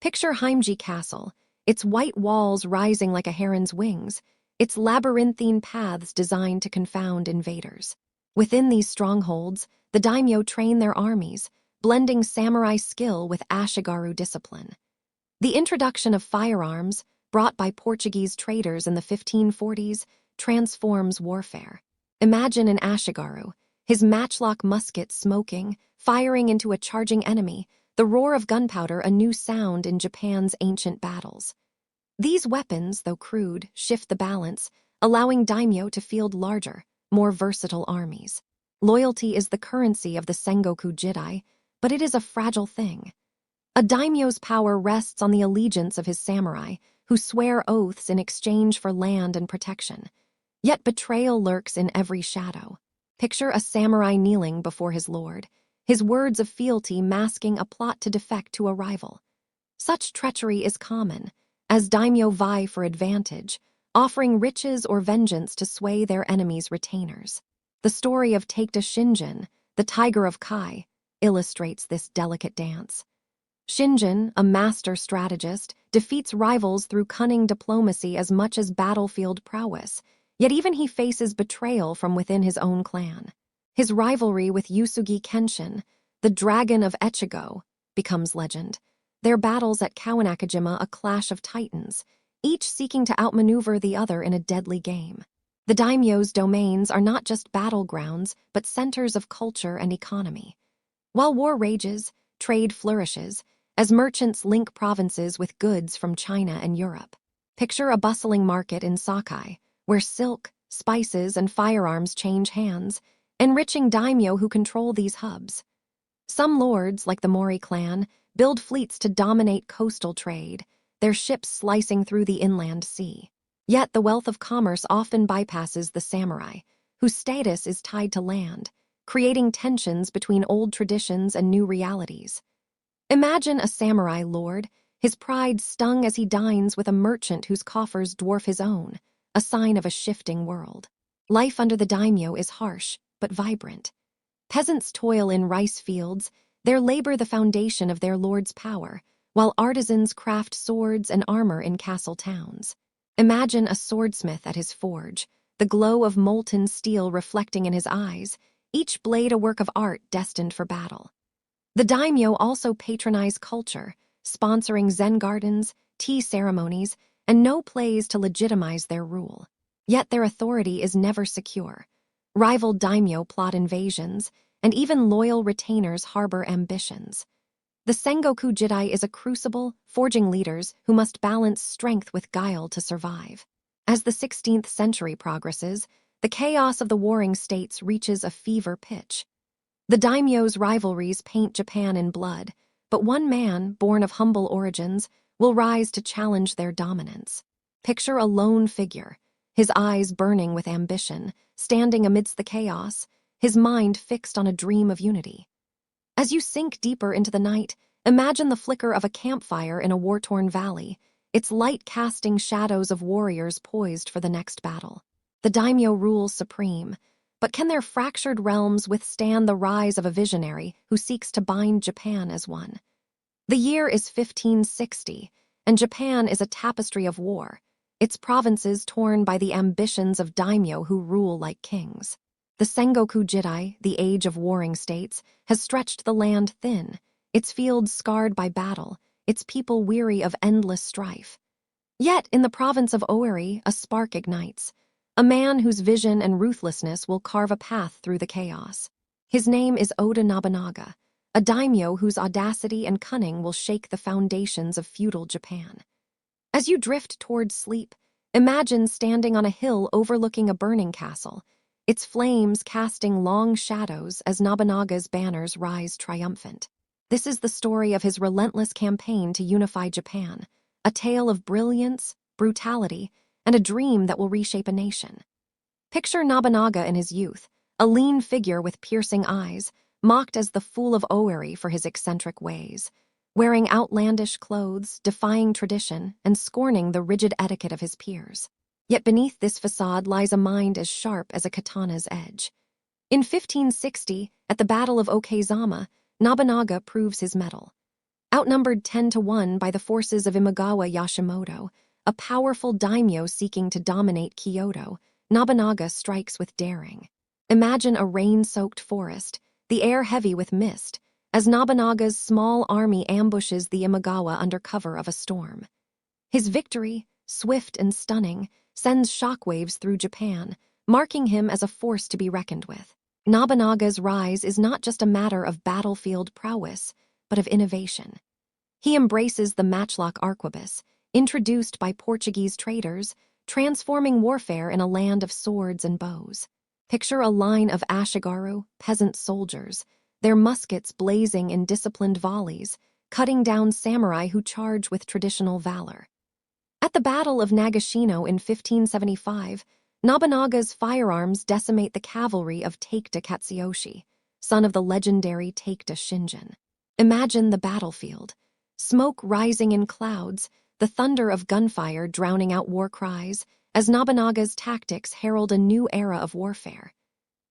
[SPEAKER 1] Picture Heimji Castle, its white walls rising like a heron's wings, its labyrinthine paths designed to confound invaders. Within these strongholds, the daimyo train their armies, blending samurai skill with ashigaru discipline. The introduction of firearms, brought by Portuguese traders in the 1540s, transforms warfare. Imagine an ashigaru, his matchlock musket smoking, firing into a charging enemy, the roar of gunpowder a new sound in Japan's ancient battles. These weapons, though crude, shift the balance, allowing daimyo to field larger, more versatile armies. Loyalty is the currency of the Sengoku Jidai, but it is a fragile thing. A daimyo's power rests on the allegiance of his samurai, who swear oaths in exchange for land and protection. Yet betrayal lurks in every shadow. Picture a samurai kneeling before his lord, his words of fealty masking a plot to defect to a rival. Such treachery is common, as daimyo vie for advantage, offering riches or vengeance to sway their enemies' retainers. The story of Taikta Shinjin, the Tiger of Kai, illustrates this delicate dance. Shinjin, a master strategist, defeats rivals through cunning diplomacy as much as battlefield prowess, yet even he faces betrayal from within his own clan. His rivalry with Usugi Kenshin, the Dragon of Echigo, becomes legend. Their battles at Kawanakajima a clash of titans, each seeking to outmaneuver the other in a deadly game. The daimyo's domains are not just battlegrounds, but centers of culture and economy. While war rages, trade flourishes, as merchants link provinces with goods from China and Europe. Picture a bustling market in Sakai, where silk, spices, and firearms change hands, enriching daimyo who control these hubs. Some lords, like the Mori clan, build fleets to dominate coastal trade, their ships slicing through the inland sea. Yet the wealth of commerce often bypasses the samurai, whose status is tied to land, creating tensions between old traditions and new realities. Imagine a samurai lord, his pride stung as he dines with a merchant whose coffers dwarf his own, a sign of a shifting world. Life under the daimyo is harsh, but vibrant. Peasants toil in rice fields, their labor the foundation of their lord's power, while artisans craft swords and armor in castle towns. Imagine a swordsmith at his forge, the the glow of molten steel reflecting in his eyes, each blade a work of art destined for battle. The daimyo also patronize culture, sponsoring Zen gardens, tea ceremonies, and no plays to legitimize their rule. Yet their authority is never secure. Rival daimyo plot invasions, and even loyal retainers harbor ambitions. The Sengoku Jidai is a crucible, forging leaders who must balance strength with guile to survive. As the 16th century progresses, the chaos of the warring states reaches a fever pitch. The daimyo's rivalries paint Japan in blood, but one man, born of humble origins, will rise to challenge their dominance. Picture a lone figure, his eyes burning with ambition, standing amidst the chaos, his mind fixed on a dream of unity. As you sink deeper into the night, imagine the flicker of a campfire in a war-torn valley, its light casting shadows of warriors poised for the next battle. The daimyo rules supreme, but can their fractured realms withstand the rise of a visionary who seeks to bind Japan as one? The year is 1560, and Japan is a tapestry of war, its provinces torn by the ambitions of daimyo who rule like kings. The Sengoku Jidai, the age of warring states, has stretched the land thin, its fields scarred by battle, its people weary of endless strife. Yet, in the province of Oiri, a spark ignites, a man whose vision and ruthlessness will carve a path through the chaos. His name is Oda Nobunaga, a daimyo whose audacity and cunning will shake the foundations of feudal Japan. As you drift towards sleep, imagine standing on a hill overlooking a burning castle, its flames casting long shadows as Nobunaga's banners rise triumphant. This is the story of his relentless campaign to unify Japan, a tale of brilliance, brutality, and a dream that will reshape a nation. Picture Nobunaga in his youth, a lean figure with piercing eyes, mocked as the fool of Oiri for his eccentric ways, wearing outlandish clothes, defying tradition, and scorning the rigid etiquette of his peers. Yet beneath this facade lies a mind as sharp as a katana's edge. In 1560, at the Battle of Okezama, Nobunaga proves his mettle. Outnumbered 10-1 by the forces of Imagawa Yashimoto, a powerful daimyo seeking to dominate Kyoto, Nobunaga strikes with daring. Imagine a rain-soaked forest, the air heavy with mist, as Nobunaga's small army ambushes the Imagawa under cover of a storm. His victory, swift and stunning, sends shockwaves through Japan, marking him as a force to be reckoned with. Nobunaga's rise is not just a matter of battlefield prowess, but of innovation. He embraces the matchlock arquebus, introduced by Portuguese traders, transforming warfare in a land of swords and bows. Picture a line of ashigaru, peasant soldiers, their muskets blazing in disciplined volleys, cutting down samurai who charge with traditional valor. At the Battle of Nagashino in 1575, Nobunaga's firearms decimate the cavalry of Taikeda Katsuyoshi, son of the legendary Taikeda Shingen. Imagine the battlefield. Smoke rising in clouds, the thunder of gunfire drowning out war cries, as Nobunaga's tactics herald a new era of warfare.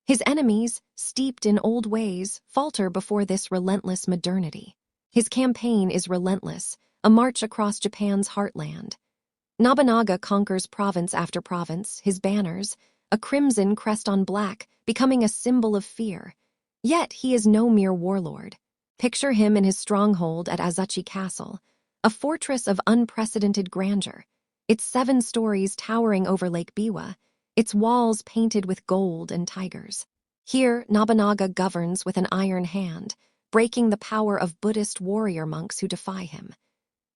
[SPEAKER 1] His enemies, steeped in old ways, falter before this relentless modernity. His campaign is relentless, a march across Japan's heartland. Nobunaga conquers province after province, his banners, a crimson crest on black, becoming a symbol of fear. Yet he is no mere warlord. Picture him in his stronghold at Azuchi Castle, a fortress of unprecedented grandeur, its 7 stories towering over Lake Biwa, its walls painted with gold and tigers. Here, Nobunaga governs with an iron hand, breaking the power of Buddhist warrior monks who defy him.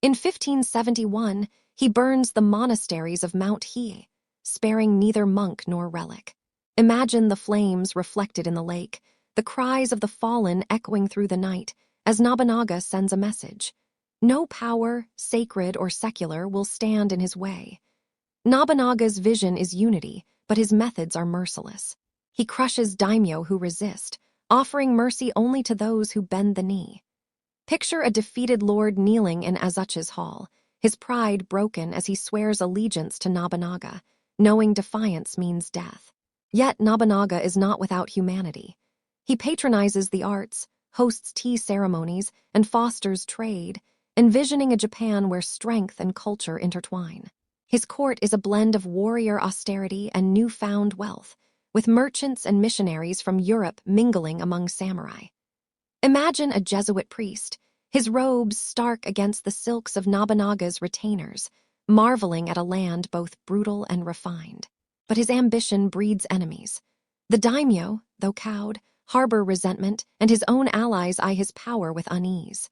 [SPEAKER 1] In 1571, he burns the monasteries of Mount Hiei, sparing neither monk nor relic. Imagine the flames reflected in the lake, the cries of the fallen echoing through the night, as Nobunaga sends a message. No power, sacred or secular, will stand in his way. Nobunaga's vision is unity, but his methods are merciless. He crushes daimyo who resist, offering mercy only to those who bend the knee. Picture a defeated lord kneeling in Azuchi's hall, his pride broken as he swears allegiance to Nobunaga, knowing defiance means death. Yet Nobunaga is not without humanity. He patronizes the arts, hosts tea ceremonies, and fosters trade, envisioning a Japan where strength and culture intertwine. His court is a blend of warrior austerity and newfound wealth, with merchants and missionaries from Europe mingling among samurai. Imagine a Jesuit priest, his robes stark against the silks of Nobunaga's retainers, marveling at a land both brutal and refined. But his ambition breeds enemies. The daimyo, though cowed, harbor resentment, and his own allies eye his power with unease.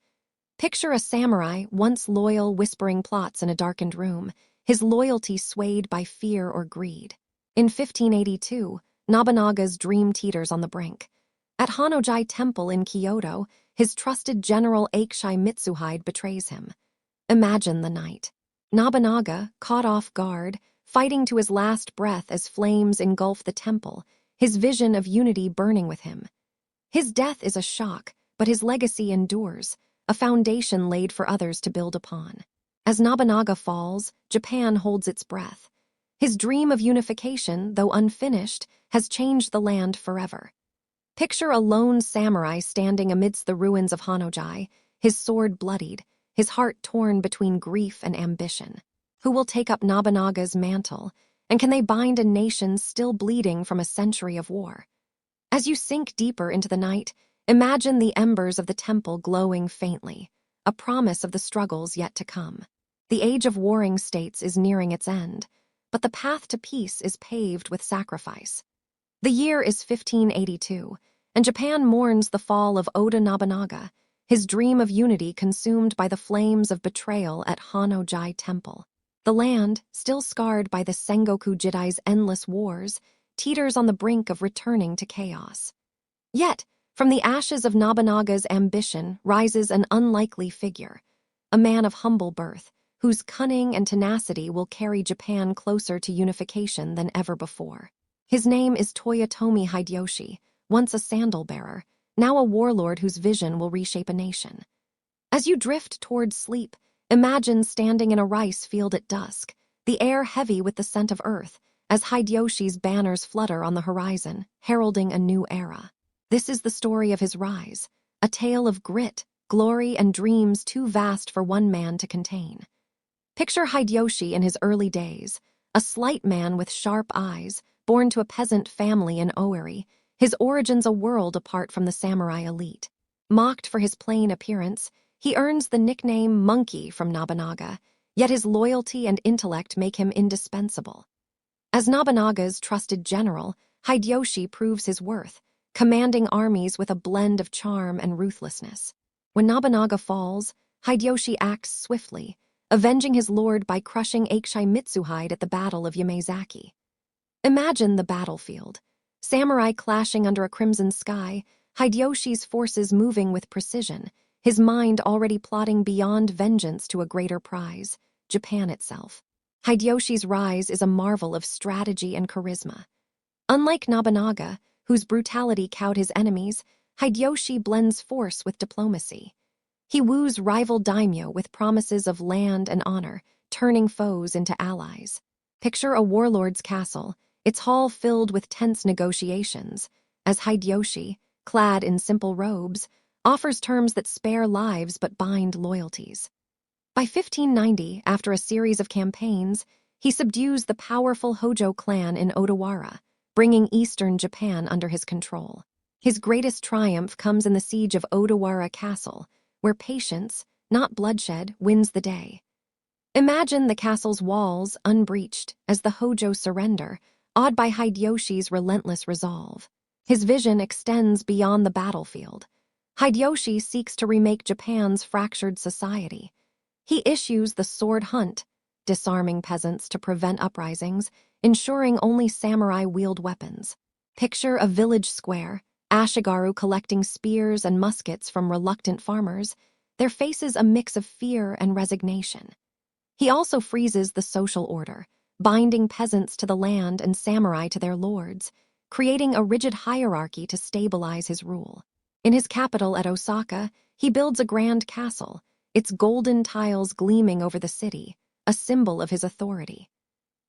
[SPEAKER 1] Picture a samurai, once loyal, whispering plots in a darkened room, his loyalty swayed by fear or greed. In 1582, Nobunaga's dream teeters on the brink. At Honnōji Temple in Kyoto, his trusted general Akeshi Mitsuhide betrays him. Imagine the night. Nobunaga, caught off guard, fighting to his last breath as flames engulf the temple, his vision of unity burning with him. His death is a shock, but his legacy endures, a foundation laid for others to build upon. As Nobunaga falls, Japan holds its breath. His dream of unification, though unfinished, has changed the land forever. Picture a lone samurai standing amidst the ruins of Honnōji, his sword bloodied, his heart torn between grief and ambition. Who will take up Nobunaga's mantle, and can they bind a nation still bleeding from a century of war? As you sink deeper into the night, imagine the embers of the temple glowing faintly, a promise of the struggles yet to come. The age of warring states is nearing its end, but the path to peace is paved with sacrifice. The year is 1582, and Japan mourns the fall of Oda Nobunaga, his dream of unity consumed by the flames of betrayal at Honnōji Temple. The land, still scarred by the Sengoku Jidai's endless wars, teeters on the brink of returning to chaos. Yet, from the ashes of Nobunaga's ambition rises an unlikely figure, a man of humble birth, whose cunning and tenacity will carry Japan closer to unification than ever before. His name is Toyotomi Hideyoshi, once a sandal-bearer, now a warlord whose vision will reshape a nation. As you drift towards sleep, imagine standing in a rice field at dusk, the air heavy with the scent of earth, as Hideyoshi's banners flutter on the horizon, heralding a new era. This is the story of his rise, a tale of grit, glory, and dreams too vast for one man to contain. Picture Hideyoshi in his early days, a slight man with sharp eyes, born to a peasant family in Oiri, his origins a world apart from the samurai elite. Mocked for his plain appearance, he earns the nickname Monkey from Nobunaga, yet his loyalty and intellect make him indispensable. As Nobunaga's trusted general, Hideyoshi proves his worth, commanding armies with a blend of charm and ruthlessness. When Nobunaga falls, Hideyoshi acts swiftly, avenging his lord by crushing Akeshi Mitsuhide at the Battle of Yamazaki. Imagine the battlefield. Samurai clashing under a crimson sky, Hideyoshi's forces moving with precision, his mind already plotting beyond vengeance to a greater prize, Japan itself. Hideyoshi's rise is a marvel of strategy and charisma. Unlike Nobunaga, whose brutality cowed his enemies, Hideyoshi blends force with diplomacy. He woos rival daimyo with promises of land and honor, turning foes into allies. Picture a warlord's castle, its hall filled with tense negotiations, as Hideyoshi, clad in simple robes, offers terms that spare lives but bind loyalties. By 1590, after a series of campaigns, he subdues the powerful Hojo clan in Odawara, bringing eastern Japan under his control. His greatest triumph comes in the siege of Odawara Castle, where patience, not bloodshed, wins the day. Imagine the castle's walls unbreached as the Hojo surrender, awed by Hideyoshi's relentless resolve. His vision extends beyond the battlefield. Hideyoshi seeks to remake Japan's fractured society. He issues the sword hunt, disarming peasants to prevent uprisings, ensuring only samurai wield weapons. Picture a village square, Ashigaru collecting spears and muskets from reluctant farmers, their faces a mix of fear and resignation. He also freezes the social order, binding peasants to the land and samurai to their lords, creating a rigid hierarchy to stabilize his rule. In his capital at Osaka, he builds a grand castle, its golden tiles gleaming over the city, a symbol of his authority.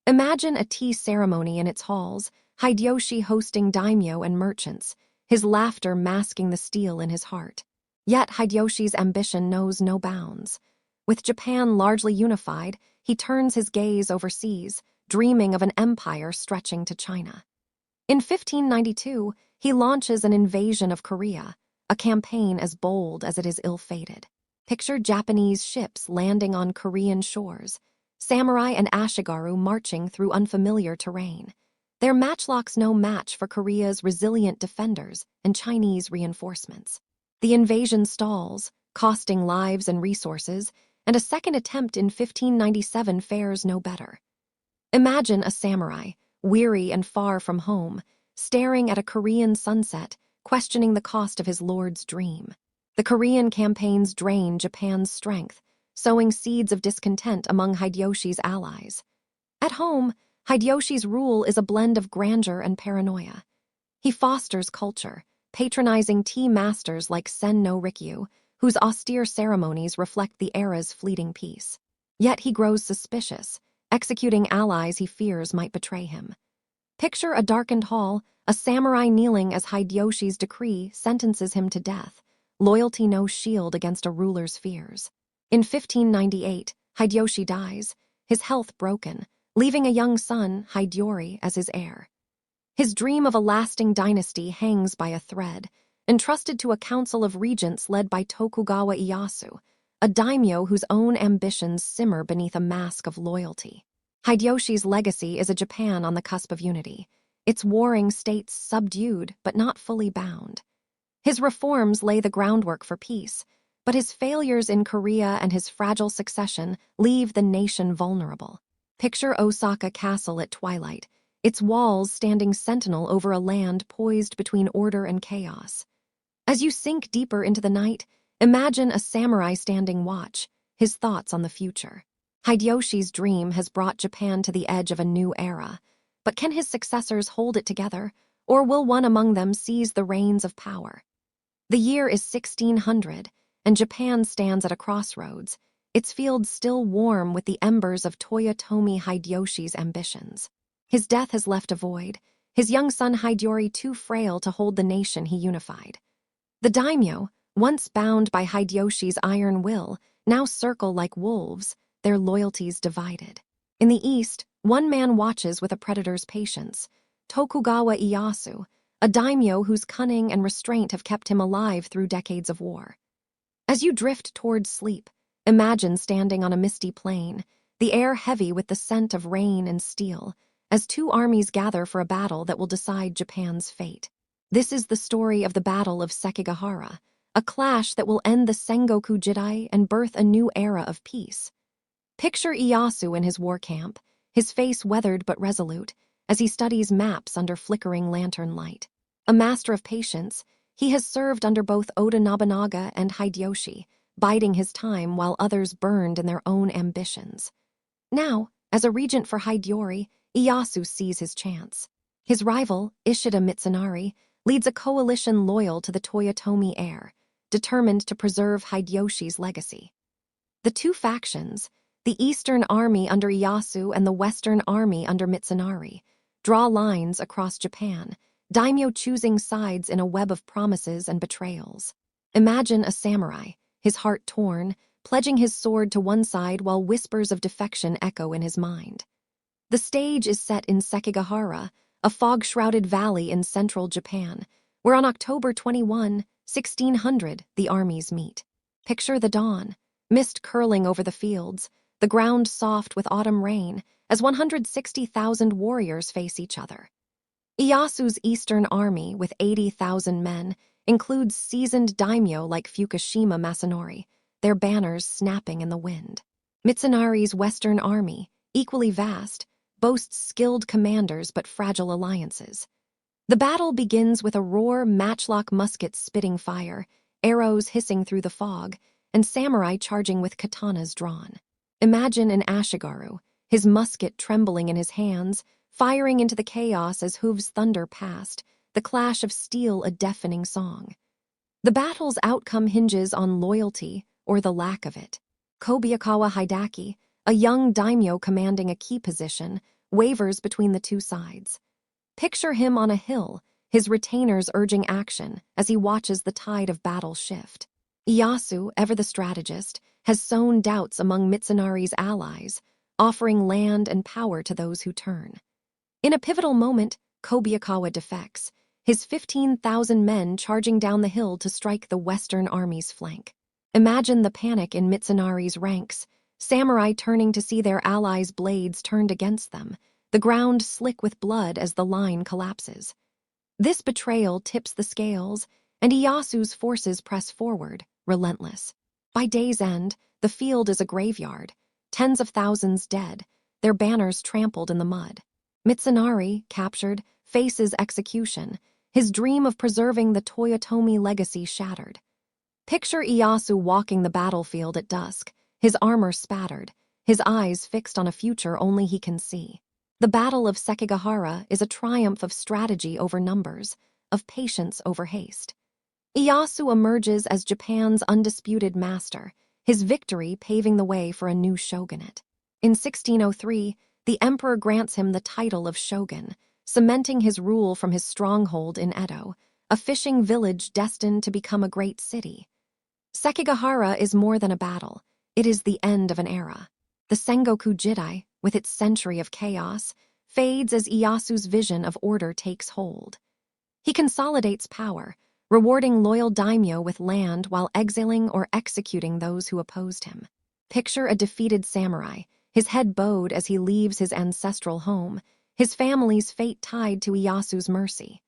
[SPEAKER 1] Imagine a tea ceremony in its halls, Hideyoshi hosting daimyo and merchants, his laughter masking the steel in his heart. Yet Hideyoshi's ambition knows no bounds. With Japan largely unified, he turns his gaze overseas, dreaming of an empire stretching to China. In 1592, he launches an invasion of Korea, a campaign as bold as it is ill-fated. Picture Japanese ships landing on Korean shores, samurai and ashigaru marching through unfamiliar terrain. Their matchlocks no match for Korea's resilient defenders and Chinese reinforcements. The invasion stalls, costing lives and resources, and a second attempt in 1597 fares no better. Imagine a samurai, weary and far from home, staring at a Korean sunset, questioning the cost of his lord's dream. The Korean campaigns drain Japan's strength, sowing seeds of discontent among Hideyoshi's allies. At home, Hideyoshi's rule is a blend of grandeur and paranoia. He fosters culture, patronizing tea masters like Sen no Rikyu, whose austere ceremonies reflect the era's fleeting peace. Yet he grows suspicious, executing allies he fears might betray him. Picture a darkened hall, a samurai kneeling as Hideyoshi's decree sentences him to death, loyalty no shield against a ruler's fears. In 1598, Hideyoshi dies, his health broken, leaving a young son, Hideyori, as his heir. His dream of a lasting dynasty hangs by a thread, entrusted to a council of regents led by Tokugawa Ieyasu, a daimyo whose own ambitions simmer beneath a mask of loyalty. Hideyoshi's legacy is a Japan on the cusp of unity, its warring states subdued but not fully bound. His reforms lay the groundwork for peace, but his failures in Korea and his fragile succession leave the nation vulnerable. Picture Osaka Castle at twilight, its walls standing sentinel over a land poised between order and chaos. As you sink deeper into the night, imagine a samurai standing watch, his thoughts on the future. Hideyoshi's dream has brought Japan to the edge of a new era, but can his successors hold it together, or will one among them seize the reins of power? The year is 1600, and Japan stands at a crossroads, its fields still warm with the embers of Toyotomi Hideyoshi's ambitions. His death has left a void, his young son Hideyori too frail to hold the nation he unified. The daimyo, once bound by Hideyoshi's iron will, now circle like wolves, their loyalties divided. In the east, one man watches with a predator's patience, Tokugawa Ieyasu, a daimyo whose cunning and restraint have kept him alive through decades of war. As you drift toward sleep, imagine standing on a misty plain, the air heavy with the scent of rain and steel, as two armies gather for a battle that will decide Japan's fate. This is the story of the Battle of Sekigahara, a clash that will end the Sengoku Jidai and birth a new era of peace. Picture Ieyasu in his war camp, his face weathered but resolute, as he studies maps under flickering lantern light. A master of patience, he has served under both Oda Nobunaga and Hideyoshi, biding his time while others burned in their own ambitions. Now, as a regent for Hideyori, Ieyasu sees his chance. His rival, Ishida Mitsunari, leads a coalition loyal to the Toyotomi heir, determined to preserve Hideyoshi's legacy. The two factions, the Eastern Army under Ieyasu and the Western Army under Mitsunari, draw lines across Japan, daimyo choosing sides in a web of promises and betrayals. Imagine a samurai, his heart torn, pledging his sword to one side while whispers of defection echo in his mind. The stage is set in Sekigahara, a fog-shrouded valley in central Japan, where on October 21, 1600, the armies meet. Picture the dawn, mist curling over the fields, the ground soft with autumn rain, as 160,000 warriors face each other. Ieyasu's Eastern Army, with 80,000 men, includes seasoned daimyo like Fukushima Masanori, their banners snapping in the wind. Mitsunari's Western Army, equally vast, boasts skilled commanders but fragile alliances. The battle begins with a roar, matchlock muskets spitting fire, arrows hissing through the fog, and samurai charging with katanas drawn. Imagine an ashigaru, his musket trembling in his hands, firing into the chaos as hooves thunder past, the clash of steel a deafening song. The battle's outcome hinges on loyalty or the lack of it. Kobayakawa Hidaki, a young daimyo commanding a key position, wavers between the two sides. Picture him on a hill, his retainers urging action as he watches the tide of battle shift. Ieyasu, ever the strategist, has sown doubts among Mitsunari's allies, offering land and power to those who turn. In a pivotal moment, Kobayakawa defects, his 15,000 men charging down the hill to strike the Western Army's flank. Imagine the panic in Mitsunari's ranks, samurai turning to see their allies' blades turned against them, the ground slick with blood as the line collapses. This betrayal tips the scales, and Iyasu's forces press forward, relentless. By day's end, the field is a graveyard, tens of thousands dead, their banners trampled in the mud. Mitsunari, captured, faces execution, his dream of preserving the Toyotomi legacy shattered. Picture Ieyasu walking the battlefield at dusk, his armor spattered, his eyes fixed on a future only he can see. The Battle of Sekigahara is a triumph of strategy over numbers, of patience over haste. Ieyasu emerges as Japan's undisputed master, his victory paving the way for a new shogunate. In 1603, the emperor grants him the title of shogun, cementing his rule from his stronghold in Edo, a fishing village destined to become a great city. Sekigahara is more than a battle, it is the end of an era. The Sengoku Jidai, with its century of chaos, fades as Ieyasu's vision of order takes hold. He consolidates power, rewarding loyal daimyo with land while exiling or executing those who opposed him. Picture a defeated samurai, his head bowed as he leaves his ancestral home, his family's fate tied to Ieyasu's mercy.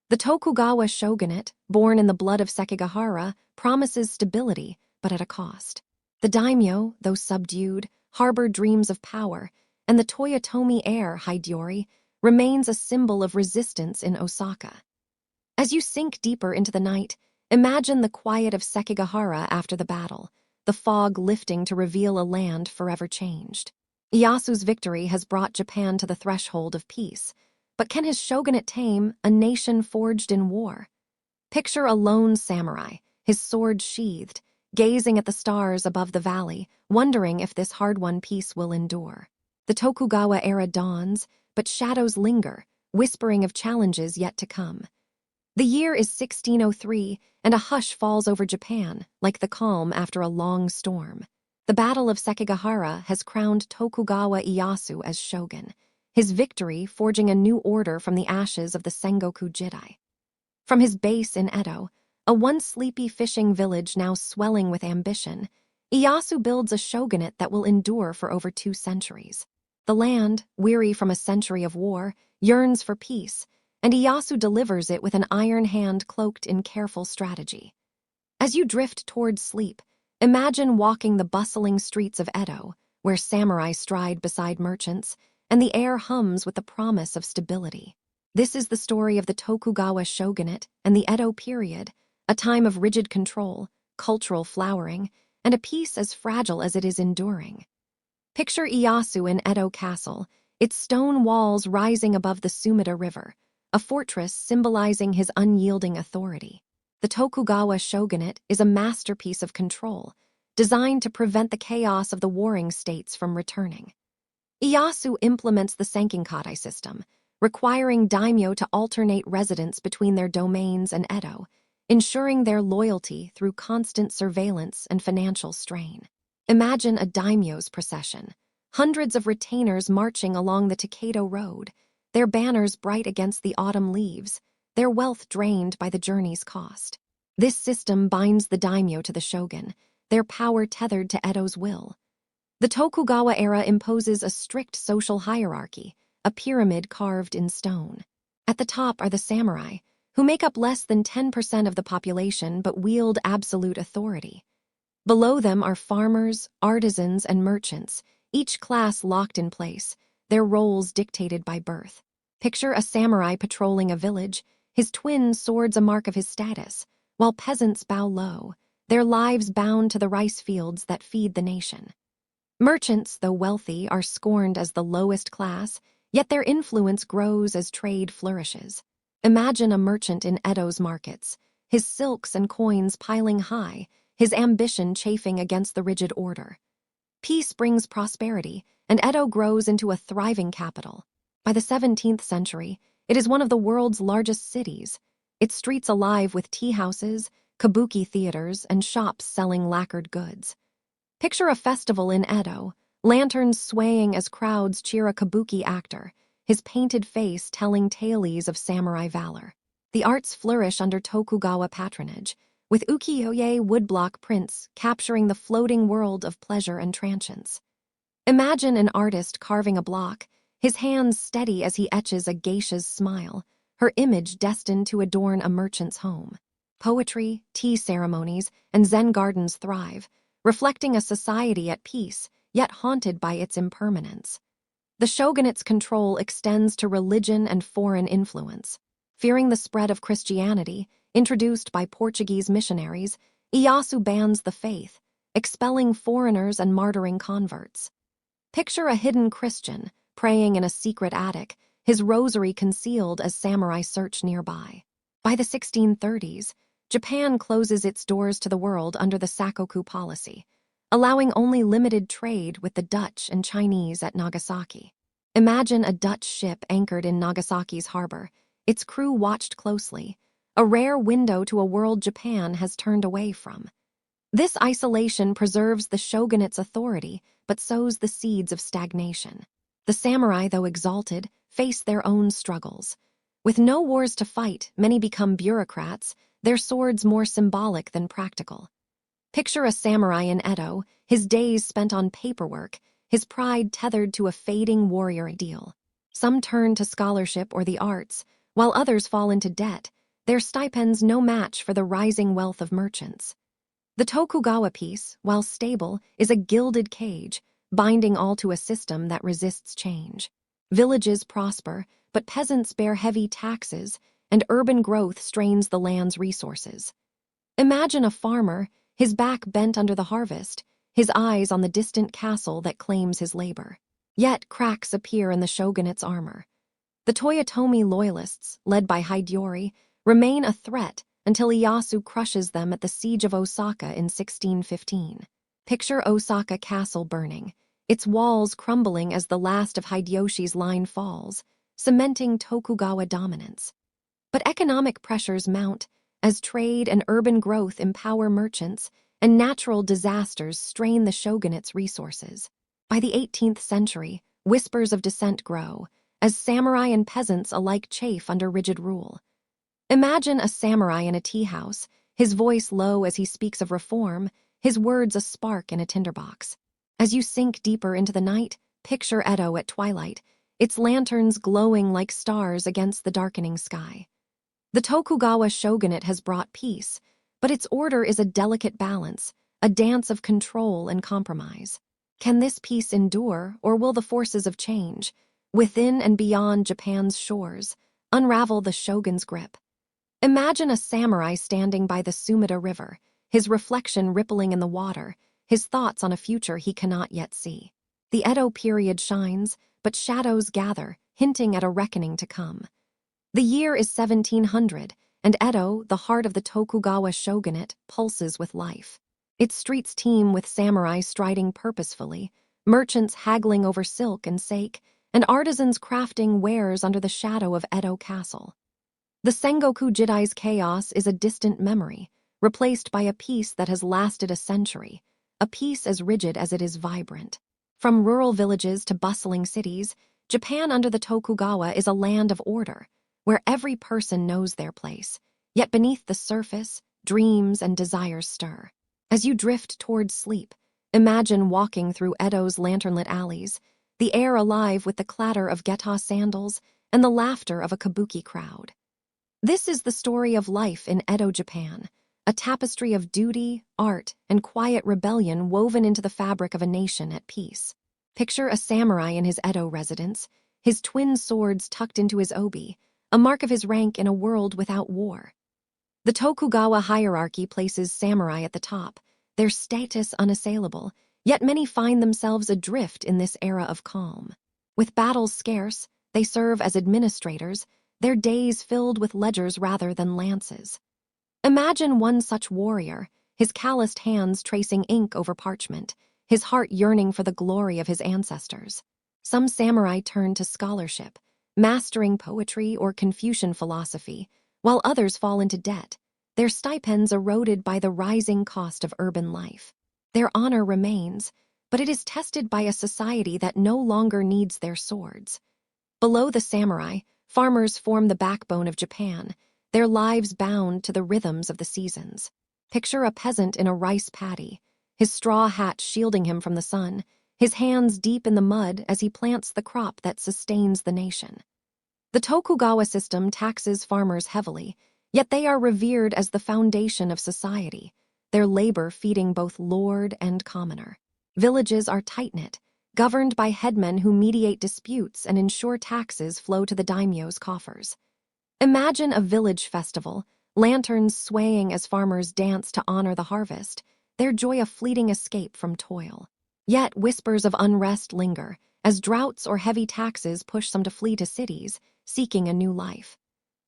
[SPEAKER 1] The Tokugawa shogunate, born in the blood of Sekigahara, promises stability, but at a cost. The daimyo, though subdued, harbor dreams of power, and the Toyotomi heir, Hideyori, remains a symbol of resistance in Osaka. As you sink deeper into the night, imagine the quiet of Sekigahara after the battle, the fog lifting to reveal a land forever changed. Iyasu's victory has brought Japan to the threshold of peace, but can his shogunate tame a nation forged in war? Picture a lone samurai, his sword sheathed, gazing at the stars above the valley, wondering if this hard-won peace will endure. The Tokugawa era dawns, but shadows linger, whispering of challenges yet to come. The year is 1603, and a hush falls over Japan, like the calm after a long storm. The Battle of Sekigahara has crowned Tokugawa Ieyasu as shogun, his victory forging a new order from the ashes of the Sengoku Jidai. From his base in Edo, a once sleepy fishing village now swelling with ambition, Ieyasu builds a shogunate that will endure for over 2 centuries. The land, weary from a century of war, yearns for peace, and Ieyasu delivers it with an iron hand cloaked in careful strategy. As you drift towards sleep, imagine walking the bustling streets of Edo, where samurai stride beside merchants, and the air hums with the promise of stability. This is the story of the Tokugawa shogunate and the Edo period, a time of rigid control, cultural flowering, and a peace as fragile as it is enduring. Picture Ieyasu in Edo Castle, its stone walls rising above the Sumida River, a fortress symbolizing his unyielding authority. The Tokugawa shogunate is a masterpiece of control, designed to prevent the chaos of the warring states from returning. Ieyasu implements the Sankinkadai system, requiring daimyo to alternate residence between their domains and Edo, ensuring their loyalty through constant surveillance and financial strain. Imagine a daimyo's procession, hundreds of retainers marching along the Takedo Road, their banners bright against the autumn leaves, their wealth drained by the journey's cost. This system binds the daimyo to the shogun, their power tethered to Edo's will. The Tokugawa era imposes a strict social hierarchy, a pyramid carved in stone. At the top are the samurai, who make up less than 10% of the population but wield absolute authority. Below them are farmers, artisans, and merchants, each class locked in place, their roles dictated by birth. Picture a samurai patrolling a village, his twin swords a mark of his status, while peasants bow low, their lives bound to the rice fields that feed the nation. Merchants, though wealthy, are scorned as the lowest class, yet their influence grows as trade flourishes. Imagine a merchant in Edo's markets, his silks and coins piling high, his ambition chafing against the rigid order. Peace brings prosperity, and Edo grows into a thriving capital. By the 17th century, it is one of the world's largest cities, its streets alive with tea houses, kabuki theaters, and shops selling lacquered goods. Picture a festival in Edo, lanterns swaying as crowds cheer a kabuki actor, his painted face telling tales of samurai valor. The arts flourish under Tokugawa patronage, with ukiyo-e woodblock prints capturing the floating world of pleasure and transience. Imagine an artist carving a block, his hands steady as he etches a geisha's smile, her image destined to adorn a merchant's home. Poetry, tea ceremonies, and Zen gardens thrive, reflecting a society at peace, yet haunted by its impermanence. The shogunate's control extends to religion and foreign influence. Fearing the spread of Christianity, introduced by Portuguese missionaries, Ieyasu bans the faith, expelling foreigners and martyring converts. Picture a hidden Christian, praying in a secret attic, his rosary concealed as samurai search nearby. By the 1630s, Japan closes its doors to the world under the Sakoku policy, allowing only limited trade with the Dutch and Chinese at Nagasaki. Imagine a Dutch ship anchored in Nagasaki's harbor, its crew watched closely, a rare window to a world Japan has turned away from. This isolation preserves the shogunate's authority, but sows the seeds of stagnation. The samurai, though exalted, face their own struggles. With no wars to fight, many become bureaucrats, their swords more symbolic than practical. Picture a samurai in Edo, his days spent on paperwork, his pride tethered to a fading warrior ideal. Some turn to scholarship or the arts, while others fall into debt, their stipends no match for the rising wealth of merchants. The Tokugawa peace, while stable, is a gilded cage, binding all to a system that resists change. Villages prosper, but peasants bear heavy taxes, and urban growth strains the land's resources. Imagine a farmer, his back bent under the harvest, his eyes on the distant castle that claims his labor. Yet cracks appear in the shogunate's armor. The Toyotomi loyalists, led by Hideyori, remain a threat until Ieyasu crushes them at the Siege of Osaka in 1615. Picture Osaka Castle burning, its walls crumbling as the last of Hideyoshi's line falls, cementing Tokugawa dominance. But economic pressures mount as trade and urban growth empower merchants and natural disasters strain the shogunate's resources. By the 18th century, whispers of dissent grow, as samurai and peasants alike chafe under rigid rule. Imagine a samurai in a tea house, his voice low as he speaks of reform, his words a spark in a tinderbox. As you sink deeper into the night, picture Edo at twilight, its lanterns glowing like stars against the darkening sky. The Tokugawa shogunate has brought peace, but its order is a delicate balance, a dance of control and compromise. Can this peace endure, or will the forces of change, within and beyond Japan's shores, unravel the shogun's grip? Imagine a samurai standing by the Sumida River, his reflection rippling in the water, his thoughts on a future he cannot yet see. The Edo period shines, but shadows gather, hinting at a reckoning to come. The year is 1700, and Edo, the heart of the Tokugawa shogunate, pulses with life. Its streets teem with samurai striding purposefully, merchants haggling over silk and sake, and artisans crafting wares under the shadow of Edo Castle. The Sengoku Jidai's chaos is a distant memory, replaced by a peace that has lasted a century, a peace as rigid as it is vibrant. From rural villages to bustling cities, Japan under the Tokugawa is a land of order, where every person knows their place, yet beneath the surface, dreams and desires stir. As you drift towards sleep, imagine walking through Edo's lanternlit alleys, the air alive with the clatter of geta sandals and the laughter of a kabuki crowd. This is the story of life in Edo, Japan, a tapestry of duty, art, and quiet rebellion woven into the fabric of a nation at peace. Picture a samurai in his Edo residence, his twin swords tucked into his obi, a mark of his rank in a world without war. The Tokugawa hierarchy places samurai at the top, their status unassailable, yet many find themselves adrift in this era of calm. With battles scarce, they serve as administrators, their days filled with ledgers rather than lances. Imagine one such warrior, his calloused hands tracing ink over parchment, his heart yearning for the glory of his ancestors. Some samurai turn to scholarship, mastering poetry or Confucian philosophy, while others fall into debt, their stipends eroded by the rising cost of urban life. Their honor remains, but it is tested by a society that no longer needs their swords. Below the samurai, farmers form the backbone of Japan, their lives bound to the rhythms of the seasons. Picture a peasant in a rice paddy, his straw hat shielding him from the sun, his hands deep in the mud as he plants the crop that sustains the nation. The Tokugawa system taxes farmers heavily, yet they are revered as the foundation of society, their labor feeding both lord and commoner. Villages are tight-knit, governed by headmen who mediate disputes and ensure taxes flow to the daimyo's coffers. Imagine a village festival, lanterns swaying as farmers dance to honor the harvest, their joy a fleeting escape from toil. Yet whispers of unrest linger, as droughts or heavy taxes push some to flee to cities, seeking a new life.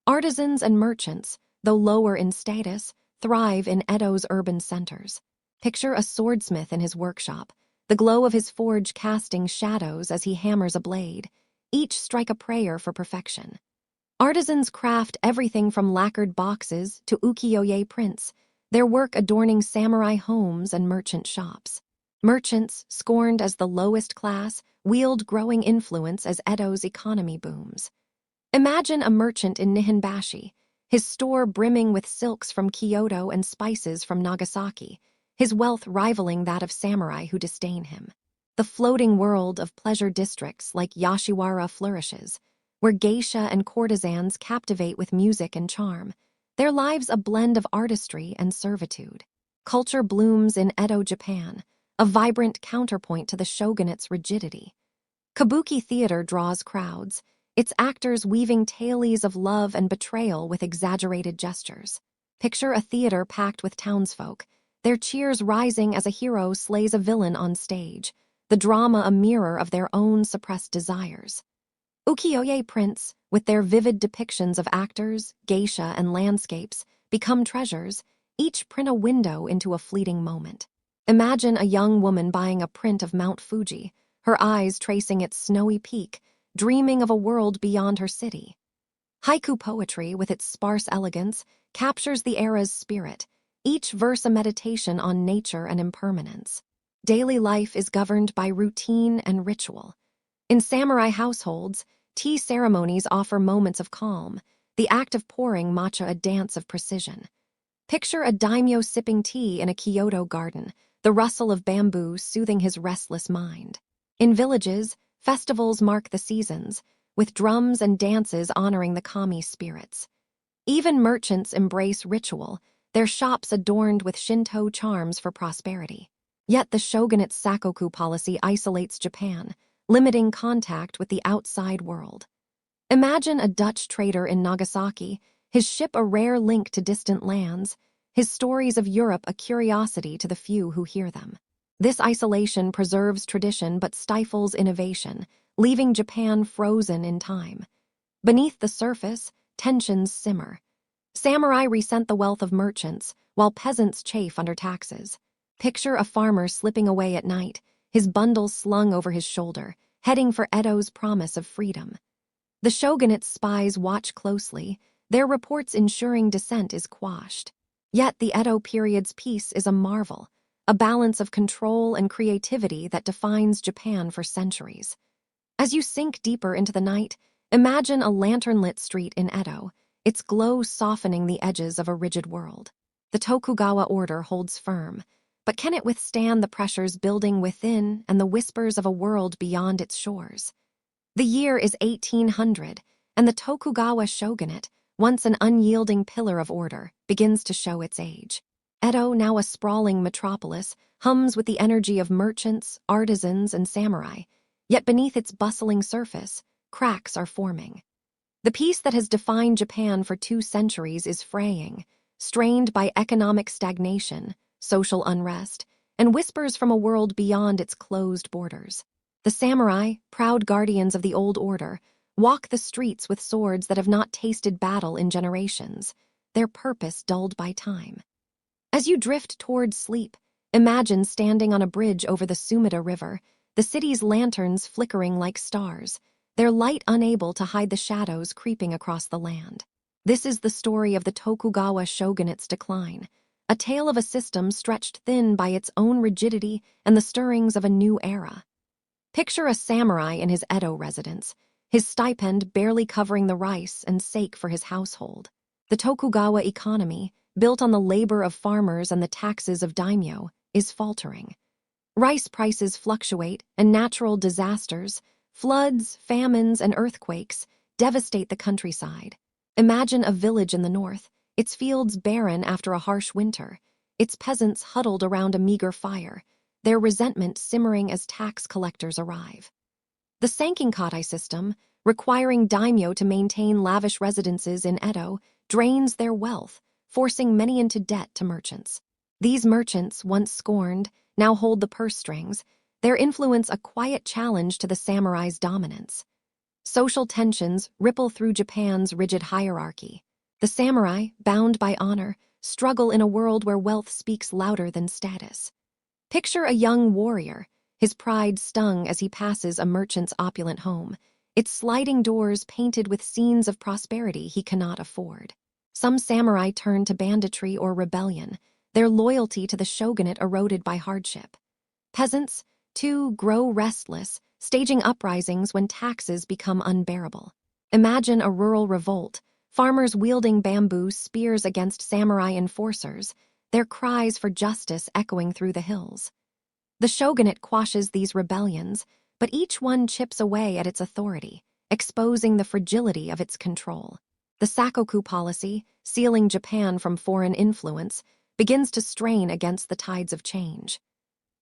[SPEAKER 1] Artisans and merchants, though lower in status, thrive in Edo's urban centers. Picture a swordsmith in his workshop, the glow of his forge casting shadows as he hammers a blade, each strike a prayer for perfection. Artisans craft everything from lacquered boxes to ukiyo-e prints, their work adorning samurai homes and merchant shops. Merchants, scorned as the lowest class, wield growing influence as Edo's economy booms. Imagine a merchant in Nihonbashi, his store brimming with silks from Kyoto and spices from Nagasaki, his wealth rivaling that of samurai who disdain him. The floating world of pleasure districts like Yashiwara flourishes, where geisha and courtesans captivate with music and charm, their lives a blend of artistry and servitude. Culture blooms in Edo, Japan, a vibrant counterpoint to the shogunate's rigidity. Kabuki theater draws crowds, its actors weaving tales of love and betrayal with exaggerated gestures. Picture a theater packed with townsfolk, their cheers rising as a hero slays a villain on stage, the drama a mirror of their own suppressed desires. Ukiyo-e prints, with their vivid depictions of actors, geisha, and landscapes, become treasures, each print a window into a fleeting moment. Imagine a young woman buying a print of Mount Fuji, her eyes tracing its snowy peak, dreaming of a world beyond her city. Haiku poetry, with its sparse elegance, captures the era's spirit, each verse a meditation on nature and impermanence. Daily life is governed by routine and ritual. In samurai households, tea ceremonies offer moments of calm, the act of pouring matcha a dance of precision. Picture a daimyo sipping tea in a Kyoto garden, the rustle of bamboo soothing his restless mind. In villages, festivals mark the seasons, with drums and dances honoring the kami spirits. Even merchants embrace ritual, their shops adorned with Shinto charms for prosperity. Yet the shogunate's sakoku policy isolates Japan, limiting contact with the outside world. Imagine a Dutch trader in Nagasaki, his ship a rare link to distant lands, his stories of Europe a curiosity to the few who hear them. This isolation preserves tradition but stifles innovation, leaving Japan frozen in time. Beneath the surface, tensions simmer. Samurai resent the wealth of merchants, while peasants chafe under taxes. Picture a farmer slipping away at night, his bundles slung over his shoulder, heading for Edo's promise of freedom. The shogunate's spies watch closely, their reports ensuring dissent is quashed. Yet the Edo period's peace is a marvel, a balance of control and creativity that defines Japan for centuries. As you sink deeper into the night, imagine a lantern-lit street in Edo, its glow softening the edges of a rigid world. The Tokugawa order holds firm, but can it withstand the pressures building within and the whispers of a world beyond its shores? The year is 1800, and the Tokugawa shogunate, once an unyielding pillar of order, begins to show its age. Edo, now a sprawling metropolis, hums with the energy of merchants, artisans, and samurai, yet beneath its bustling surface, cracks are forming. The peace that has defined Japan for 2 centuries is fraying, strained by economic stagnation, social unrest, and whispers from a world beyond its closed borders. The samurai, proud guardians of the old order, walk the streets with swords that have not tasted battle in generations, their purpose dulled by time. As you drift toward sleep, imagine standing on a bridge over the Sumida River, the city's lanterns flickering like stars, their light unable to hide the shadows creeping across the land. This is the story of the Tokugawa shogunate's decline, a tale of a system stretched thin by its own rigidity and the stirrings of a new era. Picture a samurai in his Edo residence, his stipend barely covering the rice and sake for his household. The Tokugawa economy, built on the labor of farmers and the taxes of daimyo, is faltering. Rice prices fluctuate, and natural disasters, floods, famines, and earthquakes, devastate the countryside. Imagine a village in the north, its fields barren after a harsh winter, its peasants huddled around a meager fire, their resentment simmering as tax collectors arrive. The Sankinkatai system, requiring daimyo to maintain lavish residences in Edo, drains their wealth, forcing many into debt to merchants. These merchants, once scorned, now hold the purse strings, their influence a quiet challenge to the samurai's dominance. Social tensions ripple through Japan's rigid hierarchy. The samurai, bound by honor, struggle in a world where wealth speaks louder than status. Picture a young warrior, his pride stung as he passes a merchant's opulent home, its sliding doors painted with scenes of prosperity he cannot afford. Some samurai turn to banditry or rebellion, their loyalty to the shogunate eroded by hardship. Peasants, too, grow restless, staging uprisings when taxes become unbearable. Imagine a rural revolt, farmers wielding bamboo spears against samurai enforcers, their cries for justice echoing through the hills. The shogunate quashes these rebellions, but each one chips away at its authority, exposing the fragility of its control. The Sakoku policy, sealing Japan from foreign influence, begins to strain against the tides of change.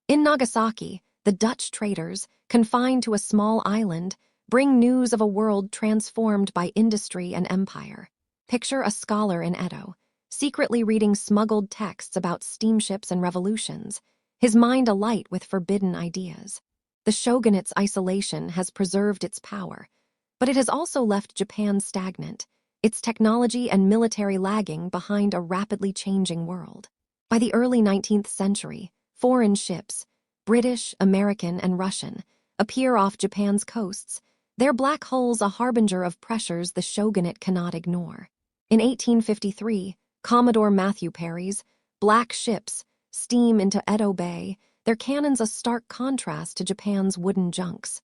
[SPEAKER 1] In Nagasaki, the Dutch traders, confined to a small island, bring news of a world transformed by industry and empire. Picture a scholar in Edo, secretly reading smuggled texts about steamships and revolutions, his mind alight with forbidden ideas. The shogunate's isolation has preserved its power, but it has also left Japan stagnant, its technology and military lagging behind a rapidly changing world. By the early 19th century, foreign ships, British, American, and Russian, appear off Japan's coasts, their black hulls a harbinger of pressures the shogunate cannot ignore. In 1853, Commodore Matthew Perry's black ships steam into Edo Bay, their cannons a stark contrast to Japan's wooden junks.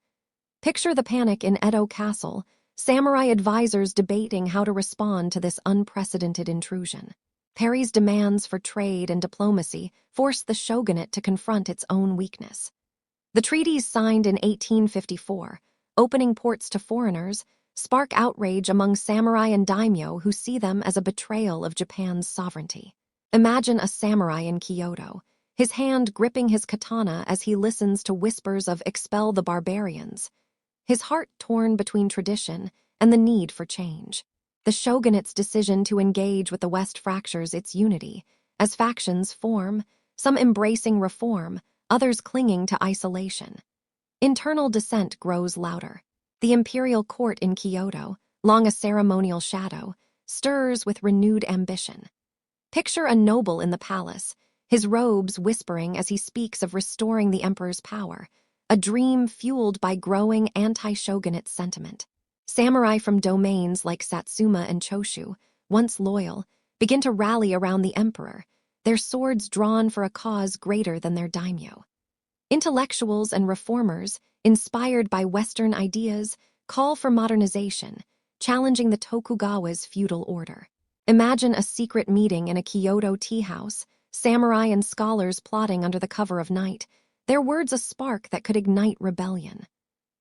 [SPEAKER 1] Picture the panic in Edo Castle, samurai advisors debating how to respond to this unprecedented intrusion. Perry's demands for trade and diplomacy forced the shogunate to confront its own weakness. The treaties signed in 1854, opening ports to foreigners, spark outrage among samurai and daimyo who see them as a betrayal of Japan's sovereignty. Imagine a samurai in Kyoto, his hand gripping his katana as he listens to whispers of "expel the barbarians," his heart torn between tradition and the need for change. The shogunate's decision to engage with the West fractures its unity, as factions form, some embracing reform, others clinging to isolation. Internal dissent grows louder. The imperial court in Kyoto, long a ceremonial shadow, stirs with renewed ambition. Picture a noble in the palace, his robes whispering as he speaks of restoring the emperor's power, a dream fueled by growing anti-shogunate sentiment. Samurai from domains like Satsuma and Choshu, once loyal, begin to rally around the emperor, their swords drawn for a cause greater than their daimyo. Intellectuals and reformers, inspired by Western ideas, call for modernization, challenging the Tokugawa's feudal order. Imagine a secret meeting in a Kyoto tea house, samurai and scholars plotting under the cover of night, their words a spark that could ignite rebellion.